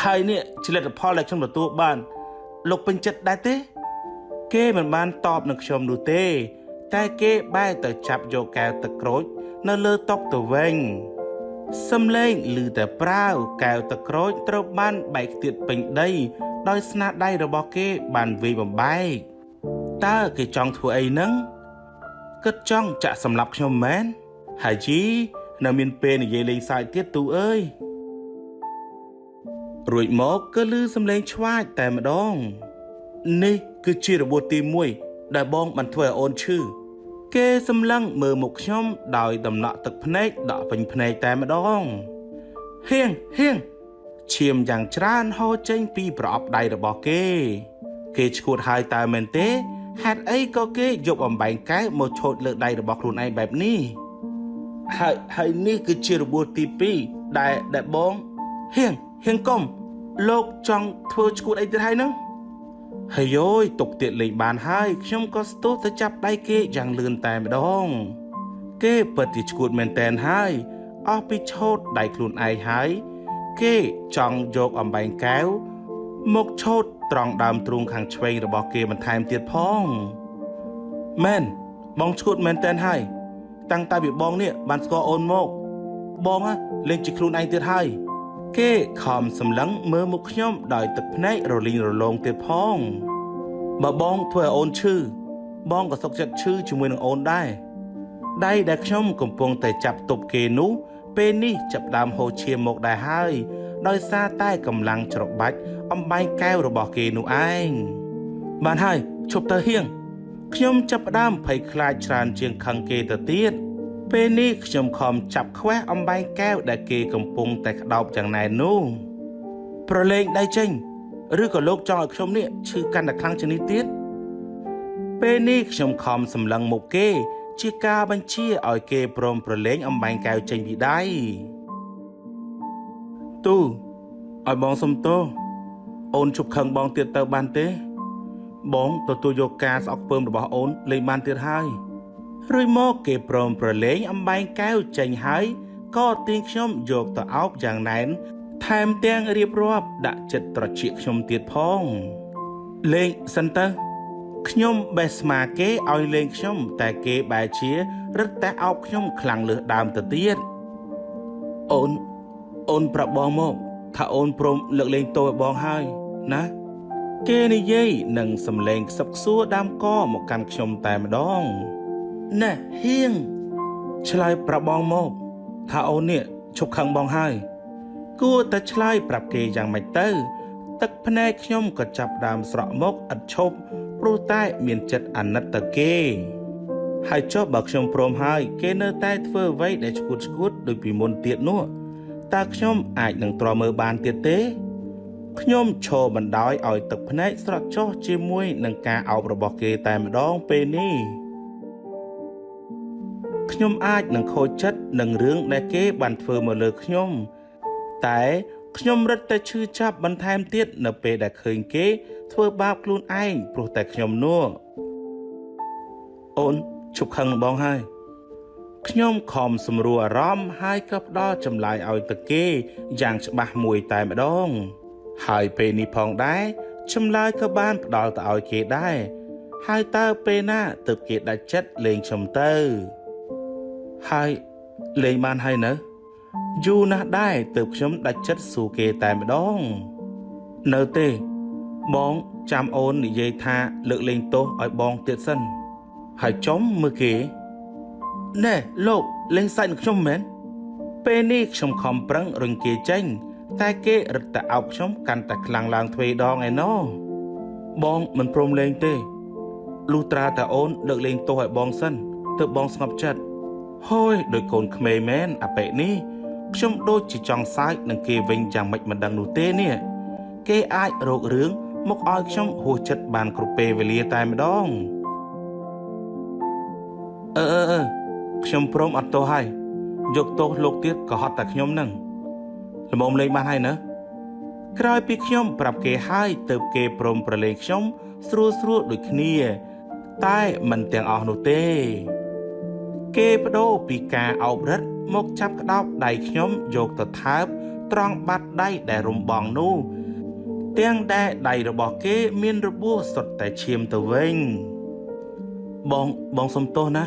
Speaker 1: ហើយនេះជាលទ្ធផលដែលខ្ញុំទទួលបានលោកពេញចិត្តដែរទេគេមិនបានតបនឹងខ្ញុំនោះទេតែគេបែរទៅចាប់យកកែវទឹកក្រូចនៅលើតុទៅវិញសំឡេងឮតែប្រាវកែវទឹកក្រូចត្រូវបានបែកខ្ទៀតពេញដីដោយស្នាដៃរបស់គេបានវាយបំបែកតើគេចង់ធ្វើអីហ្នឹងគិតចង់ចាក់សម្លាប់ខ្ញុំមែនហើយជីនៅមានពេលនិយាយលេងសើចទៀតទូអើយរួចមកក៏ឮសំឡេងឆ្វាចតែម្ដងនេះគឺជារបួសទី1ដែលបងបានធ្វើឲ្យអូនឈឺគេសម្លឹងមើលមុខខ្ញុំដោយដំណក់ទឹកភ្នែកដក់ពេញភ្នែកតែម្ដងហៀងឈាមយ៉ាងច្រើនហូរចេញពីប្រអប់ដៃរបស់គេឈួតហើយតើមែនទេហេតុអីក៏គេយកអំបែងកែវមកឆូតលើដៃរបស់ខ្លួនឯងបែបនេះហើយនេះគឺជារបួសទី2ដែលបងហៀងកុំលោកចង់ធ្វើឈួតអីទៀតហើយហ្នឹងហើយយយទុកទៀតលេងបានហើយខ្ញុំក៏ស្ទុះទៅចាប់ដៃគេយ៉ាងលឿនតែម្ដងគេពិតជាឈួតមែនតែនហើយអស់ពីឆូតដៃខ្លួនឯងហើយគេចង់យកអំបែងកែវមកឆូតត្រង់ដើមទ្រូងខាងឆ្វេងរបស់គេបន្ថែមទៀតផងមែនបងឈួតមែនតែនហើយតាំងតែពីបងនេះបានស្គាល់អូនមកបងលេងជាខ្លួនឯងទៀតហើយគេខំសម្លឹងមើលមុខខ្ញុំដោយទឹកភ្នែករលីងរលោងទៀតផងបើបងធ្វើឲ្យអូនឈឺបងក៏សុខចិត្តឈឺជាមួយនឹងអូនដែរដៃដែលខ្ញុំកំពុងតែចាប់ទប់គេនោះពេលនេះចាប់ដើមហូរឈាមមកដែរហើយដោយសារតែកម្លាំងច្របាច់អំបែងកែវរបស់គេនោះឯងបានហើយឈប់ទៅហៀងខ្ញុំចាប់ផ្ដើមភ័យខ្លាចច្រើនជាងខឹងគេទៅទៀតពេលនេះខ្ញុំខំចាប់ខ្វះអំបែងកែវដែលគេកំពុងតែក្តោបយ៉ាងណែននោះប្រឡែងដៃចេញឬក៏លោកចង់ឲ្យខ្ញុំនេះឈឺកាន់តែខ្លាំងជាងនេះទៀតពេលនេះខ្ញុំខំសម្លឹងមុខគេជាការបញ្ជាឲ្យគេព្រមប្រឡែងអំបែងកែវចេញពីដៃទូឲ្យបងសុំទោសអូនជប់ខឹងបងទៀតទៅបានទេបងទទួលយកការស្អប់ខ្ពើមរបស់អូនលេងបានទៀតហើយរួចមកគេព្រមប្រឡែងអំបែងកែវចេញហើយក៏ទាញខ្ញុំយកទៅអោបយ៉ាងណែនថែមទាំងរៀបរាប់ដាក់ចិត្តត្រចៀកខ្ញុំទៀតផងលេងសិនទៅខ្ញុំបេះស្មាគេឲ្យលេងខ្ញុំតែគេបែរជារឹតតែអោបខ្ញុំខ្លាំងលើសដើមទៅទៀតអូនប្រាប់បងមកថាអូនព្រមលើកលែងទោសឲ្យបងហើយណាគេនិយាយនឹងសំឡេងខ្សឹបខ្សួរដើមកមកកាន់ខ្ញុំតែម្ដងណែហៀងឆ្លើយប្រាប់បងមកថាអូននេះឈប់ខឹងបងហើយគួរតែឆ្លើយប្រាប់គេយ៉ាងម៉េចទៅទឹកភ្នែកខ្ញុំក៏ចាប់ដើមស្រក់មកឥតឈប់ព្រោះតែមានចិត្តអាណិតទៅគេហើយចុះបើខ្ញុំព្រមហើយគេនៅតែធ្វើអ្វីដែលឈួតដូចពីមុនទៀតនោះតើខ្ញុំអាចនឹងទ្រាំមើលបានទៀតទេខ្ញុំឈរបណ្ដោយឲ្យទឹកភ្នែកស្រក់ចុះជាមួយនឹងការអោបរបស់គេតែម្ដងពេលនេះខ្ញុំអាចនឹងខូចចិត្តនឹងរឿងដែលគេបានធ្វើមកលើខ្ញុំតែខ្ញុំរឹតតែឈឺចាប់បន្ថែមទៀតនៅពេលដែលឃើញគេធ្វើបាបខ្លួនឯងព្រោះតែខ្ញុំនោះអូនឈប់ខឹងបងហើយខ្ញុំខំសម្រួលអារម្មណ៍ហើយក៏ផ្ដល់ចម្លើយឲ្យទៅគេយ៉ាងច្បាស់មួយតែម្ដងហើយពេលនេះផងដែរចម្លើយក៏បានផ្ដល់ទៅឲ្យគេដែរហើយតើពេលណាទើបគេដាច់ចិត្តលេងខ្ញុំទៅហើយលេងបានហើយនៅយូរណាស់ដែរទើបខ្ញុំដាច់ចិត្តសួរគេតែម្ដងនៅទេបងចាំអូននិយាយថាលើកលែងទោសឲ្យបងទៀតសិនហើយចំមើលគេណែលោកលេងសាច់នឹងខ្ញុំមែនពេលនេះខ្ញុំខំប្រឹងរុញគេចេញតែគេរឹតតែអោបខ្ញុំកាន់តែខ្លាំងឡើងទ្វេដងឯណោះបងមិនព្រមលេងទេលុះត្រាតែអូនលើកលែងទោសឲ្យបងសិនទើបបងស្ងប់ចិត្តហូយដោយកូនក្មេងមែនអាប៉ែនេះខ្ញុំដូចជាចង់សើចនឹងគេវិញយ៉ាងម៉េចមិនដឹងនោះទេនេះគេអាចរករឿងមកឲ្យខ្ញុំហួសចិត្តបានគ្រប់ពេលវេលាតែម្ដងខ្ញុំព្រមអត់ទោសហើយយកទោសលោកទៀតក៏ហត់តែខ្ញុំនឹង ល្មមលេងបានហើយណាក្រោយពីខ្ញុំប្រាប់គេហើយទៅគេព្រមប្រឡែងខ្ញុំស្រួលដូចគ្នាតែមិនទាំងអស់នោះទេគេបដូរពីការអោបរឹតមកចាប់ក្តោបដៃខ្ញុំយកទៅថើបត្រង់បាត់ដៃដែលរំបងនោះទាំងដែលដៃរបស់គេមានរបួសសុទ្ធតែឈាមទៅវិញបងសុំទោសណា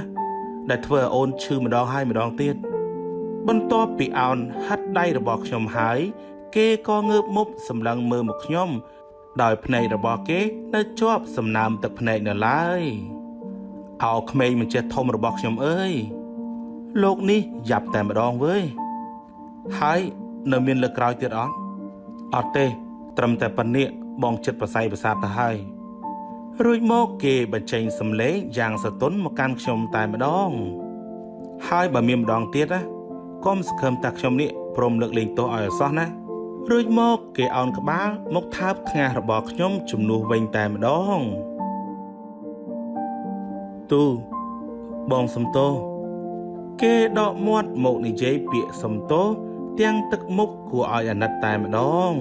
Speaker 1: ដែលធ្វើឲ្យអូនឈឺម្ដងហើយម្ដងទៀតបន្ទាប់ពីអូនហាត់ដៃរបស់ខ្ញុំហើយគេក៏ងើបមុខសម្លឹងមើលមកខ្ញុំដោយភ្នែករបស់គេនៅជាប់សំណើមទឹកភ្នែកនៅឡើយអោក្មេងមិនចេះធំរបស់ខ្ញុំអើយលោកនេះយ៉ាប់តែម្ដងវើយហើយនៅមានលើកក្រោយទៀតអត់ទេត្រឹមតែប៉ុណ្ណេះបងចិត្តប្រស័យប្រសាទទៅហើយរួចមកគេបញ្ចេញសម្លេងយ៉ាងសទន់មកកាន់ខ្ញុំតែម្ដងហើយបើមានម្ដងទៀតណាកុំសង្ឃឹមតែខ្ញុំនេះព្រមលើកលែងទោសឲ្យអសោះណារួចមកគេអោនក្បាលមកថើបថ្ងាសរបស់ខ្ញុំជំនួសវិញតែម្ដងទូបងសំទោគេដកមាត់មកនិយាយពាក្យសំទោទាំងទឹកមុខគួរឲ្យអាណិតតែម្ដង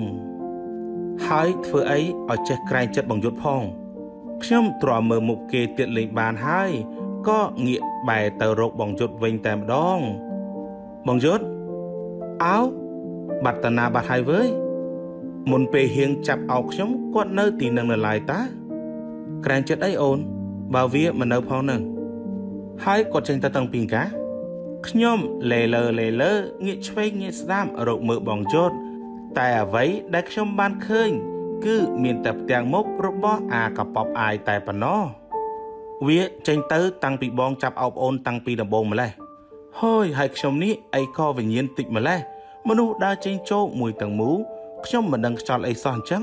Speaker 1: ហើយធ្វើអីឲ្យចេះក្រែងចិត្តបងយុទ្ធផងខ្ញុំទ្រាំមើលមុខគេទៀតលេងបានហើយក៏ងាកបែរទៅរកបងយុទ្ធវិញតែម្ដងបងយុទ្ធអោបាត់តាណាបាត់ហើយវើយមុនពេលហៀងចាប់អោបខ្ញុំគាត់នៅទីនឹងនៅឡើយតាក្រែងចិត្តអីអូនបើវាមិននៅផងនឹងហើយគាត់ចេញទៅតាំងពីកាខ្ញុំលេលើងាកឆ្វេងងាកស្ដាំរកមើលបងយុទ្ធតែអ្វីដែលខ្ញុំបានឃើញគឺមានតែផ្ទាំងមុខរបស់អាកប៉បអាយតែប៉ុណ្ណោះវាចេញទៅតាំងពីបងចាប់អោបអូនតាំងពីដំបូងម្លេះហើយខ្ញុំនេះអីក៏វិញ្ញាណតិចម្លេះមនុស្សដើរចេញចូលមួយទាំងមូលខ្ញុំមិនដឹងខ្យល់អីសោះអញ្ចឹង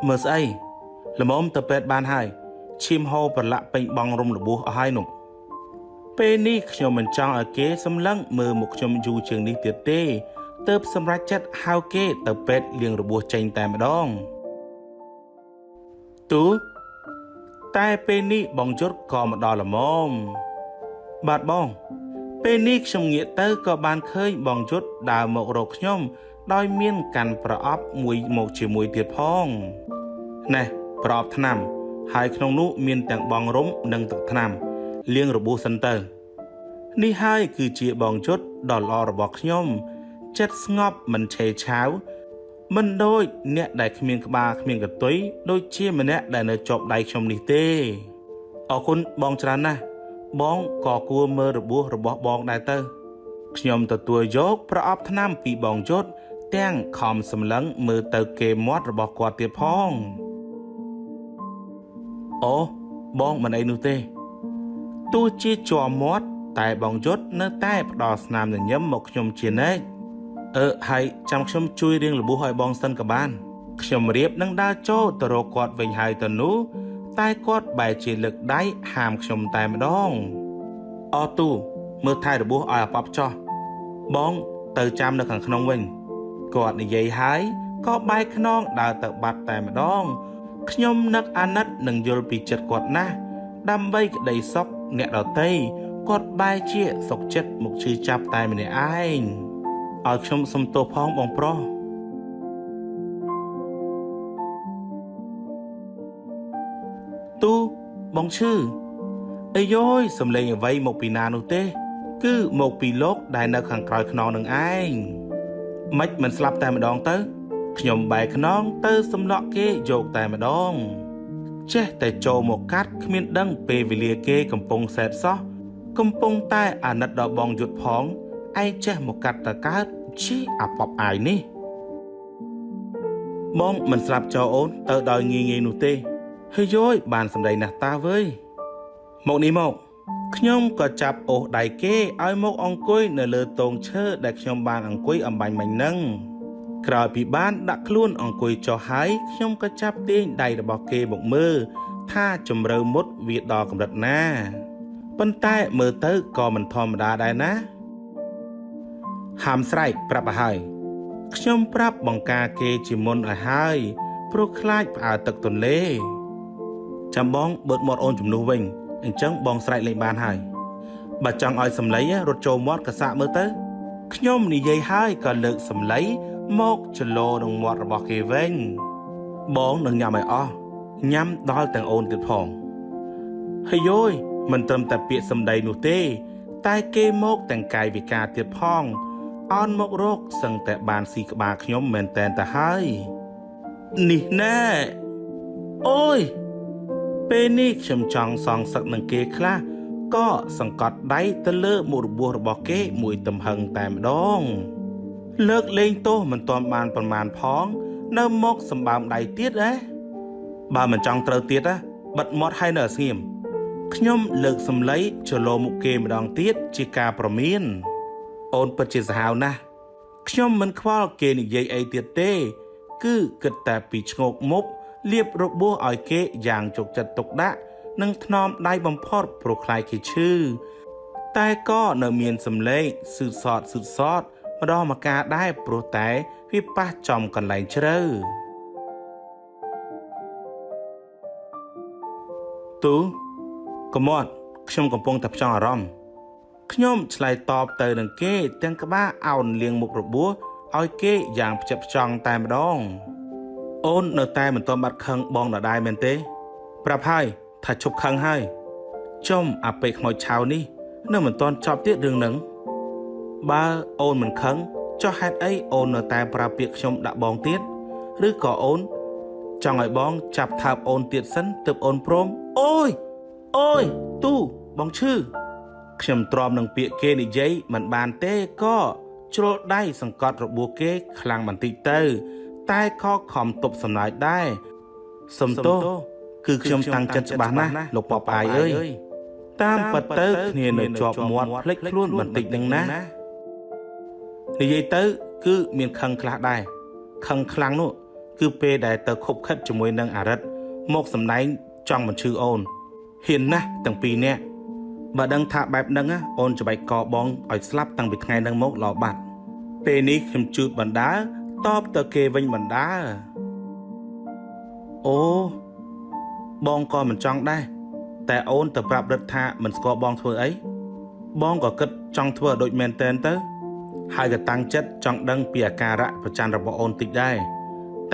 Speaker 1: មើលស្អីល្មមទៅពេទ្យបានហើយឈាមហូរប្រឡាក់ពេញបងរំលបួសអស់ហើយនោះពេលនេះខ្ញុំមិនចង់ឲ្យគេសម្លឹងមើលមុខខ្ញុំយូរជាងនេះទៀតទេទើបសម្រេចចិត្តហៅគេទៅពេទ្យលាងរបួសចេញតែម្ដងទូតែពេលនេះបងយុទ្ធក៏មកដល់ល្មមបាទបងពេលនេះខ្ញុំងាកទៅក៏បានឃើញបងយុទ្ធដើរមករកខ្ញុំដោយមានកាន់ប្រអប់មួយមកជាមួយទៀតផងណែប្រអប់ថ្នាំហើយក្នុងនោះមានទាំងបងរុំនិងទឹកថ្នាំលាងរបួសសិនទៅនេះហើយគឺជាបងយុទ្ធដ៏ល្អរបស់ខ្ញុំចិត្តស្ងប់មិនឆេវឆាវមិនដូចអ្នកដែលគ្មានក្បាលគ្មានកន្ទុយដូចជាម្នាក់ដែលនៅជាប់ដៃខ្ញុំនេះទេអរគុណបងច្រើនណាស់បងក៏គួរមើលរបួសរបស់បងដែរទៅខ្ញុំទទួលយកប្រអប់ថ្នាំពីបងយុទ្ធទាំងខំសម្លឹងមើលទៅគេមាត់របស់គាត់ទៀតផងអូបងមិនអីនោះទេទោះជាជាប់មាត់តែបងយុទ្ធនៅតែផ្ដល់ស្នាមញញឹមមកខ្ញុំជានិច្ចហើយចាំខ្ញុំជួយរៀងរបួសឲ្យបងសិនក៏បានខ្ញុំរៀបនឹងដើរចូលទៅរកគាត់វិញហើយទៅនោះតែគាត់បែរជាលើកដៃហាមខ្ញុំតែម្ដងអរទូមើលថែរបួសឲ្យអាប៉ាប់ចោះបងទៅចាំនៅខាងក្នុងវិញគាត់និយាយហើយក៏បែរខ្នងដើរទៅបាត់តែម្ដងខ្ញុំនឹកអាណិតនឹងយល់ពីចិត្តគាត់ណាស់ដើម្បីក្តីសុខអ្នកដទៃគាត់បែរជាសុខចិត្តមកឈឺចាប់តែម្នាក់ឯងឲ្យខ្ញុំសុំទោសផងបងប្រុសទូបងឈឺអីយ៉យសំឡេងអ្វីមកពីណានោះទេគឺមកពីលោកដែលនៅខាងក្រោយខ្នងនឹងឯងមិនស្លាប់តែម្ដងទៅខ្ញុំបែរខ្នងទៅសំឡក់គេយកតែម្ដងចេះតែចូលមកកាត់គ្មានដឹងពេលវេលាគេកំពុងសែតសោះកំពុងតែអាណិតដល់បងយុទ្ធផងឯងចេះមកកាត់តកើតជីអាប៉បអាយនេះបងមិនស្លាប់ចោលអូនទៅដោយងាយនោះទេហើយយយបានសម្ដីណាស់តាវើយមកនេះមកខ្ញុំក៏ចាប់អូសដៃគេឲ្យមកអង្គុយនៅលើតងឈើដែលខ្ញុំបានអង្គុយអំបញ្ញមិញហ្នឹងក្រោយពីបានដាក់ខ្លួនអង្គុយចុះហើយខ្ញុំក៏ចាប់ទាញដៃរបស់គេមកមើលថាជំរឿមុតវាដល់កម្រិតណាប៉ុន្តែមើលទៅក៏មិនធម្មតាដែរណាហាមស្រែកប្រាប់ឲ្យហើយខ្ញុំប្រាប់បង្ការគេជាមុនឲ្យហើយព្រោះខ្លាចផ្អើលទឹកទន្លេចាំបងបឺតមាត់អូនជំនួសវិញអញ្ចឹងបងស្រែកលេងបានហើយបើចង់ឲ្យសំឡេងរត់ចូលមាត់កសាក់មើលទៅ ខ្ញុំនិយាយហើយក៏លើកសម្លេងមកចលោនឹងមាត់របស់គេវិញបងនឹងញ៉ាំឲ្យអស់ញ៉ាំដល់ទាំងអូនទៀតផងហើយយមិនត្រឹមតែពាក្យសម្ដីនោះទេតែគេមកទាំងកាយវិការទៀតផងអន់មករកសឹងតែបានស៊ីក្បាលខ្ញុំមែនតែនទៅហើយនេះណែអូយពេលនេះខ្ញុំចង់សងសឹកនឹងគេខ្លះក៏សង្កត់ដៃទៅលើមុខរបួសរបស់គេមួយទំហឹងតែម្ដងលើកលែងទោសមិនទាន់បានប្រមាណផងនៅមកសម្បើមដៃទៀតបើមិនចង់ត្រូវទៀតបិទមាត់ឲ្យនៅស្ងៀមខ្ញុំលើកសម្លេងចលោមុខគេម្ដងទៀតជាការប្រមានអូនពិតជាសាហាវណាស់ខ្ញុំមិនខ្វល់គេនិយាយអីទៀតទេគឺគិតតែពីឈ្ងោកមុខលាបរបួសឲ្យគេយ៉ាងជោគចិត្តទុកដាក់និងថ្នមដៃបំផុតព្រោះខ្លាចគេឈឺតែក៏នៅមានសម្លេងស៊ឺតសតម្ដងមកការដែរព្រោះតែវាប៉ះចំកន្លែងជ្រៅទូកុំមកខ្ញុំកំពុងតែផ្ចង់អារម្មណ៍ខ្ញុំឆ្លើយតបទៅនឹងគេទាំងក្បាលអោនលៀងមុខរបួសឲ្យគេយ៉ាងផ្ចិតផ្ចង់តែម្ដងអូននៅតែមិនទាន់បាត់ខឹងបងដដែលមែនទេប្រាប់ហើយថាជប់ខឹងហើយចំអាពេកខ្មោចឆៅនេះនៅមិនទាន់ចប់ទៀតរឿងហ្នឹងបើអូនមិនខឹងចុះហេតុអីអូននៅតែប្រើពាក្យខ្ញុំដាក់បងទៀតឬក៏អូនចង់ឲ្យបងចាប់ថើបអូនទៀតសិនទើបអូនព្រមអូយទូបងឈឺខ្ញុំទ្រាំនឹងពាក្យគេនិយាយមិនបានទេក៏ជ្រុលដៃសង្កត់របួសគេខ្លាំងបន្តិចទៅតែខកខំទប់សំណាយដែរសំទោសគឺខ្ញុំតាំងចិត្តច្បាស់ណាស់លោកប៉ប៉ាយអើយតាមពិតទៅគ្នានៅជាប់មាត់ភ្លេចខ្លួនបន្តិចនឹងណានិយាយទៅគឺមានខឹងខ្លះដែរខឹងខ្លាំងនោះគឺពេលដែលទៅខົບខិតជាមួយនឹងអារិតមកសម្ដែងចង់មិនឈឺអូនហ៊ានណាស់ទាំងពីរនាក់បើដឹងថាបែបហ្នឹងអូនច្បែកកបងឲ្យស្លាប់តាំងពីថ្ងៃហ្នឹងមកឡបាត់ពេលនេះខ្ញុំជូតបណ្ដាតបទៅគេវិញបណ្ដាអូបងក៏មិនចង់ដែរតែអូនទៅប្រាប់រិទ្ធថាមិនស្គាល់បងធ្វើអីបងក៏គិតចង់ធ្វើដូចមែនតែនទៅហើយក៏តាំងចិត្តចង់ដឹងពីអាការៈប្រច័ណ្ឌរបស់អូនតិចដែរ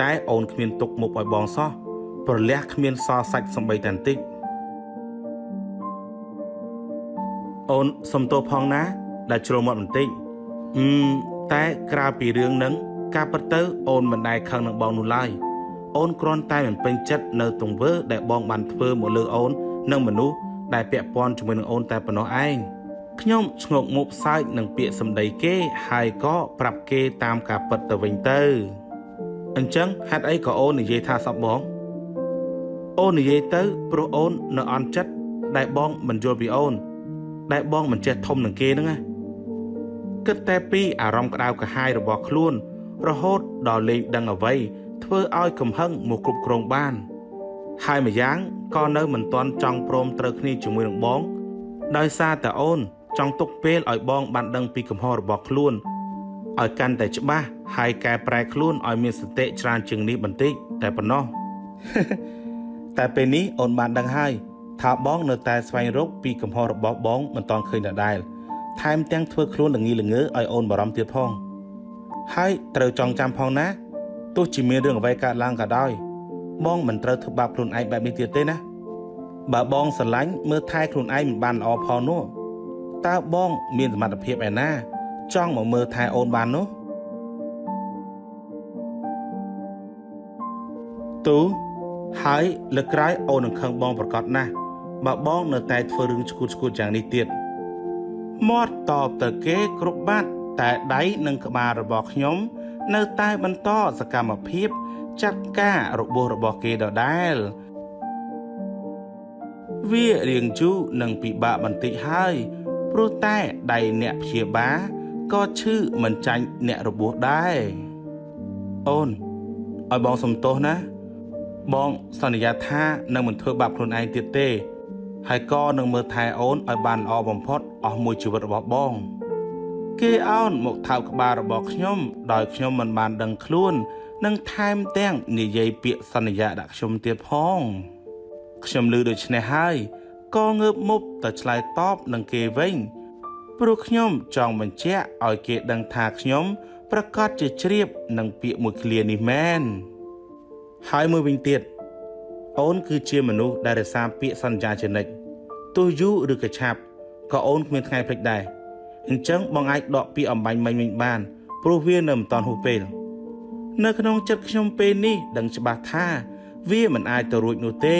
Speaker 1: តែអូនគ្មានទុកមុខឲ្យបងសោះប្រលះគ្មានសល់សាច់សំបីតែបន្តិចអូនសុំទោសផងណាដែលជ្រុលមាត់បន្តិចតែក្រៅពីរឿងហ្នឹងការពិតទៅអូនមិនដែលខឹងនឹងបងនោះឡើយអូនគ្រាន់តែមិនពេញចិត្តនៅទង្វើដែលបងបានធ្វើមកលើអូននិងមនុស្សដែលពាក់ព័ន្ធជាមួយនឹងអូនតែប៉ុណ្ណោះឯងខ្ញុំឆ្ងោកមុខសើចនឹងពាក្យសម្ដីគេហើយក៏ប្រាប់គេតាមការពិតទៅវិញទៅអញ្ចឹងហេតុអីក៏អូននិយាយថាសពបងអូននិយាយទៅព្រោះអូននៅអន់ចិត្តដែលបងមិនយល់ពីអូនដែលបងមិនចេះធំនឹងគេហ្នឹងណាគិតតែពីអារម្មណ៍ក្តៅក្រហាយរបស់ខ្លួនរហូតដល់លេងដឹងអ្វីធ្វើឲ្យកំហឹងមកគ្រប់គ្រងបានហើយម្យ៉ាងក៏នៅមិនទាន់ចង់ព្រមត្រូវគ្នាជាមួយនឹងបងដោយសារតែអូនចង់ទុកពេលឲ្យបងបានដឹងពីកំហុសរបស់ខ្លួនឲ្យកាន់តែច្បាស់ហើយកែប្រែខ្លួនឲ្យមានសតិច្រើនជាងនេះបន្តិចតែប៉ុណ្ណោះ តែពេលនេះអូនបានដឹងហើយថាបងនៅតែស្វែងរកពីកំហុសរបស់បងមិនទាន់ឃើញដដែលថែមទាំងធ្វើខ្លួនល្ងីល្ងើឲ្យអូនបារម្ភទៀតផងហើយត្រូវចងចាំផងណាទោះជាមានរឿងអ្វីកើតឡើងក៏ដោយបងមិនត្រូវធ្វើបាបខ្លួនឯងបែបនេះទៀតទេណាបើបងស្រឡាញ់មើលថែខ្លួនឯងមិនបានល្អផងនោះតើបងមានសមត្ថភាពឯណាចង់មកមើលថែអូនបាននោះទូហើយលើកក្រោយអូននឹងខឹងបងប្រកាសណាស់បើបងនៅតែធ្វើរឿងឈួតយ៉ាងនេះទៀតមាត់តបទៅគេគ្រប់បាត់តែដៃនិងក្បាលរបស់ខ្ញុំនៅតែបន្តសកម្មភាពចាត់ការរបួសរបស់គេដដែលវារៀងយូរនិងពិបាកបន្តិចហើយព្រោះតែដៃអ្នកព្យាបាលក៏ឈឺមិនចាញ់អ្នករបួសដែរអូនឲ្យបងសុំទោសណាបងសន្យាថានឹងមិនធ្វើបាបខ្លួនឯងទៀតទេហើយក៏នឹងមើលថែអូនឲ្យបានល្អបំផុតអស់មួយជីវិតរបស់បងគេអោនមកថើបក្បាលរបស់ខ្ញុំដោយខ្ញុំមិនបានដឹងខ្លួននិងថែមទាំងនិយាយពាក្យសន្យាដាក់ខ្ញុំទៀតផងខ្ញុំឮដូច្នេះហើយក៏ងើបមុខទៅឆ្លើយតបនឹងគេវិញ ព្រោះខ្ញុំចង់បញ្ជាក់ឲ្យគេដឹងថាខ្ញុំប្រកាសជាជ្រាបនឹងពាក្យមួយឃ្លានេះមែនហើយមួយវិញទៀតអូនគឺជាមនុស្សដែលរក្សាពាក្យសន្យាជានិច្ចទោះយូរឬក៏ឆាប់ក៏អូនគ្មានថ្ងៃភ្លេចដែរអញ្ចឹងបងអាចដកពាក្យអំបញ្ញមិញវិញបានព្រោះវានៅមិនទាន់ហួសពេលនៅក្នុងចិត្តខ្ញុំពេលនេះដឹងច្បាស់ថាវាមិនអាចទៅរួចនោះទេ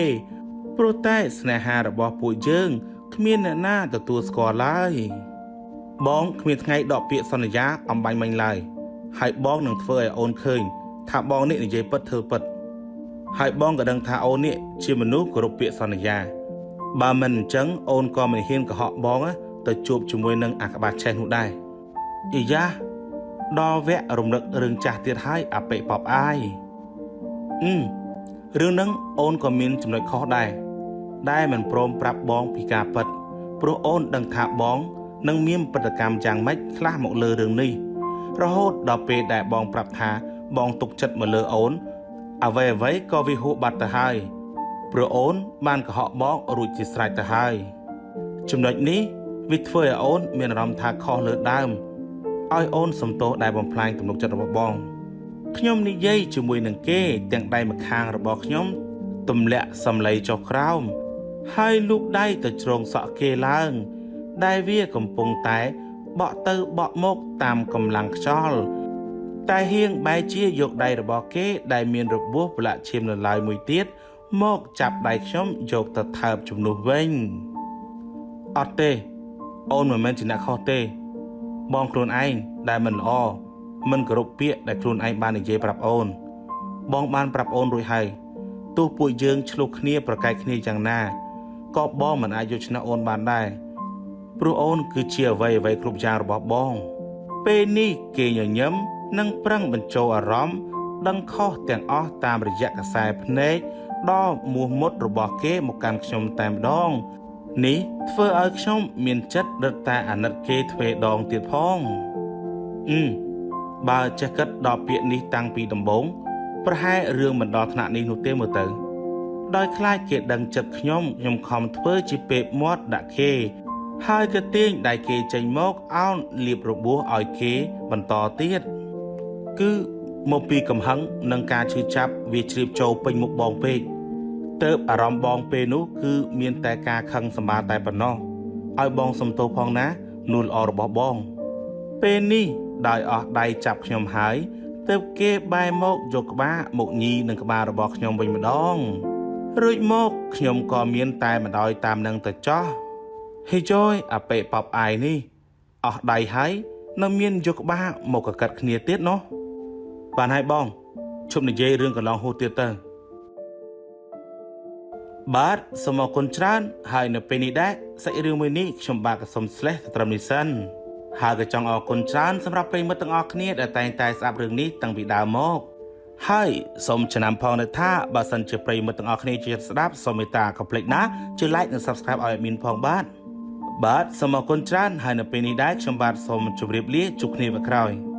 Speaker 1: ព្រោះតែស្នេហារបស់ពួកយើងគ្មានអ្នកណាទទួលស្គាល់ឡើយបងគ្មានថ្ងៃដកពាក្យសន្យាអំបញ្ញមិញឡើយហើយបងនឹងធ្វើឲ្យអូនឃើញថាបងនេះនិយាយពិតធ្វើពិតហើយបងក៏ដឹងថាអូននេះជាមនុស្សគោរពពាក្យសន្យាបើមិនអញ្ចឹងអូនក៏មិនហ៊ានកុហកបងទៅជួបជាមួយនឹងអាក្បាឆេះនោះដែរអ៊ីយ៉ាដល់វគ្គរំលឹករឿងចាស់ទៀតហើយអាប៉ិប៉បអាយរឿងហ្នឹងអូនក៏មានចំណុចខុសដែរមិនព្រមប្រាប់បងពីការពិតព្រោះអូនដឹងថាបងនឹងមានប្រតិកម្មយ៉ាងម៉េចខ្លះមកលើរឿងនេះរហូតដល់ពេលដែលបងប្រាប់ថាបងទុកចិត្តមកលើអូនអ្វីក៏វាហួសបាត់ទៅហើយព្រោះអូនបានកុហកបងរួចជាស្រេចទៅហើយចំណុចនេះវាធ្វើឲ្យអូនមានអារម្មណ៍ថាខុសលើដើមឲ្យអូនសំទោសដែលបំផ្លាញទំនុកចិត្តរបស់បងខ្ញុំនិយាយជាមួយនឹងគេទាំងដៃម្ខាងរបស់ខ្ញុំទម្លាក់សំឡីចុះក្រោមហើយលូកដៃទៅជ្រងសក់គេឡើងដែលវាកំពុងតែបក់ទៅបក់មកតាមកម្លាំងខ្យល់តែហៀងបែរជាយកដៃរបស់គេដែលមានរបួសប្រឡាក់ឈាមនៅឡើយមួយទៀតមកចាប់ដៃខ្ញុំយកទៅថើបជំនួសវិញអត់ទេអូនមិនមែនជាអ្នកខុសទេបងខ្លួនឯងដែលមិនល្អមិនគោរពពាក្យដែលខ្លួនឯងបាននិយាយប្រាប់អូនបងបានប្រាប់អូនរួចហើយទោះពួកយើងឆ្លោះគ្នាប្រកែកគ្នាយ៉ាងណាក៏បងមិនអាចយកឈ្នះអូនបានដែរព្រោះអូនគឺជាអ្វីគ្រប់យ៉ាងរបស់បងពេលនេះគេញញឹមនិងប្រឹងបញ្ចូលអារម្មណ៍ដឹងខុសទាំងអស់តាមរយៈខ្សែភ្នែកដ៏មោះមុតរបស់គេមកកាន់ខ្ញុំតែម្ដងនេះធ្វើឲ្យខ្ញុំមានចិត្តរឹតតែអាណិតគេទ្វេដងទៀតផងបើចេះគិតដល់ពាក្យនេះតាំងពីដំបូងប្រហែលរឿងមិនដល់ថ្នាក់នេះនោះទេមើលទៅដោយខ្លាចគេដឹងចិត្តខ្ញុំខំធ្វើជាពេបមាត់ដាក់គេហើយក៏ទាញដៃគេចេញមកអោនលាបរបួសឲ្យគេបន្តទៀតគឺមកពីកំហឹងនិងការឈឺចាប់វាជ្រាបចូលពេញមុខបងពេកទៅអារម្មណ៍បងពេលនោះគឺមានតែការខឹងសម្បាតែប៉ុណ្ណោះឲ្យបងសំទោសផងណានួលល្អរបស់បងពេលនេះដោយអស់ដៃចាប់ខ្ញុំហើយទើបគេបែរមកយកក្បាលមកញីនឹងក្បាលរបស់ខ្ញុំវិញម្ដងរួចមកខ្ញុំក៏មានតែម្ដងតាមនឹងទៅចោះហេចយអាប៉េប៉បអាយនេះអស់ដៃហើយនៅមានយកក្បាលមកកកាត់គ្នាទៀតណោះបានហើយបងឈប់និយាយរឿងកន្លងហួសទៀតទៅបាទសូមអរគុណច្រើនហើយនៅពេលនេះដែរសាច់រឿងមួយនេះខ្ញុំបាទក៏សូមស្លេះទៅត្រឹមនេះសិនហើយក៏ចង់អរគុណច្រើនសម្រាប់ប្រិយមិត្តទាំងអស់គ្នាដែលតែងតែស្ដាប់រឿងនេះតាំងពីដើមមកហើយសូមចំណាំផងនៅថាបើសិនជាប្រិយមិត្តទាំងអស់គ្នាជាស្ដាប់សូមមេត្តាកុំភ្លេចណាជួយ like និង subscribe ឲ្យ admin ផងបាទសូមអរគុណច្រើនហើយនៅពេលនេះដែរខ្ញុំបាទសូមជម្រាបលាជួបគ្នាវគ្គក្រោយ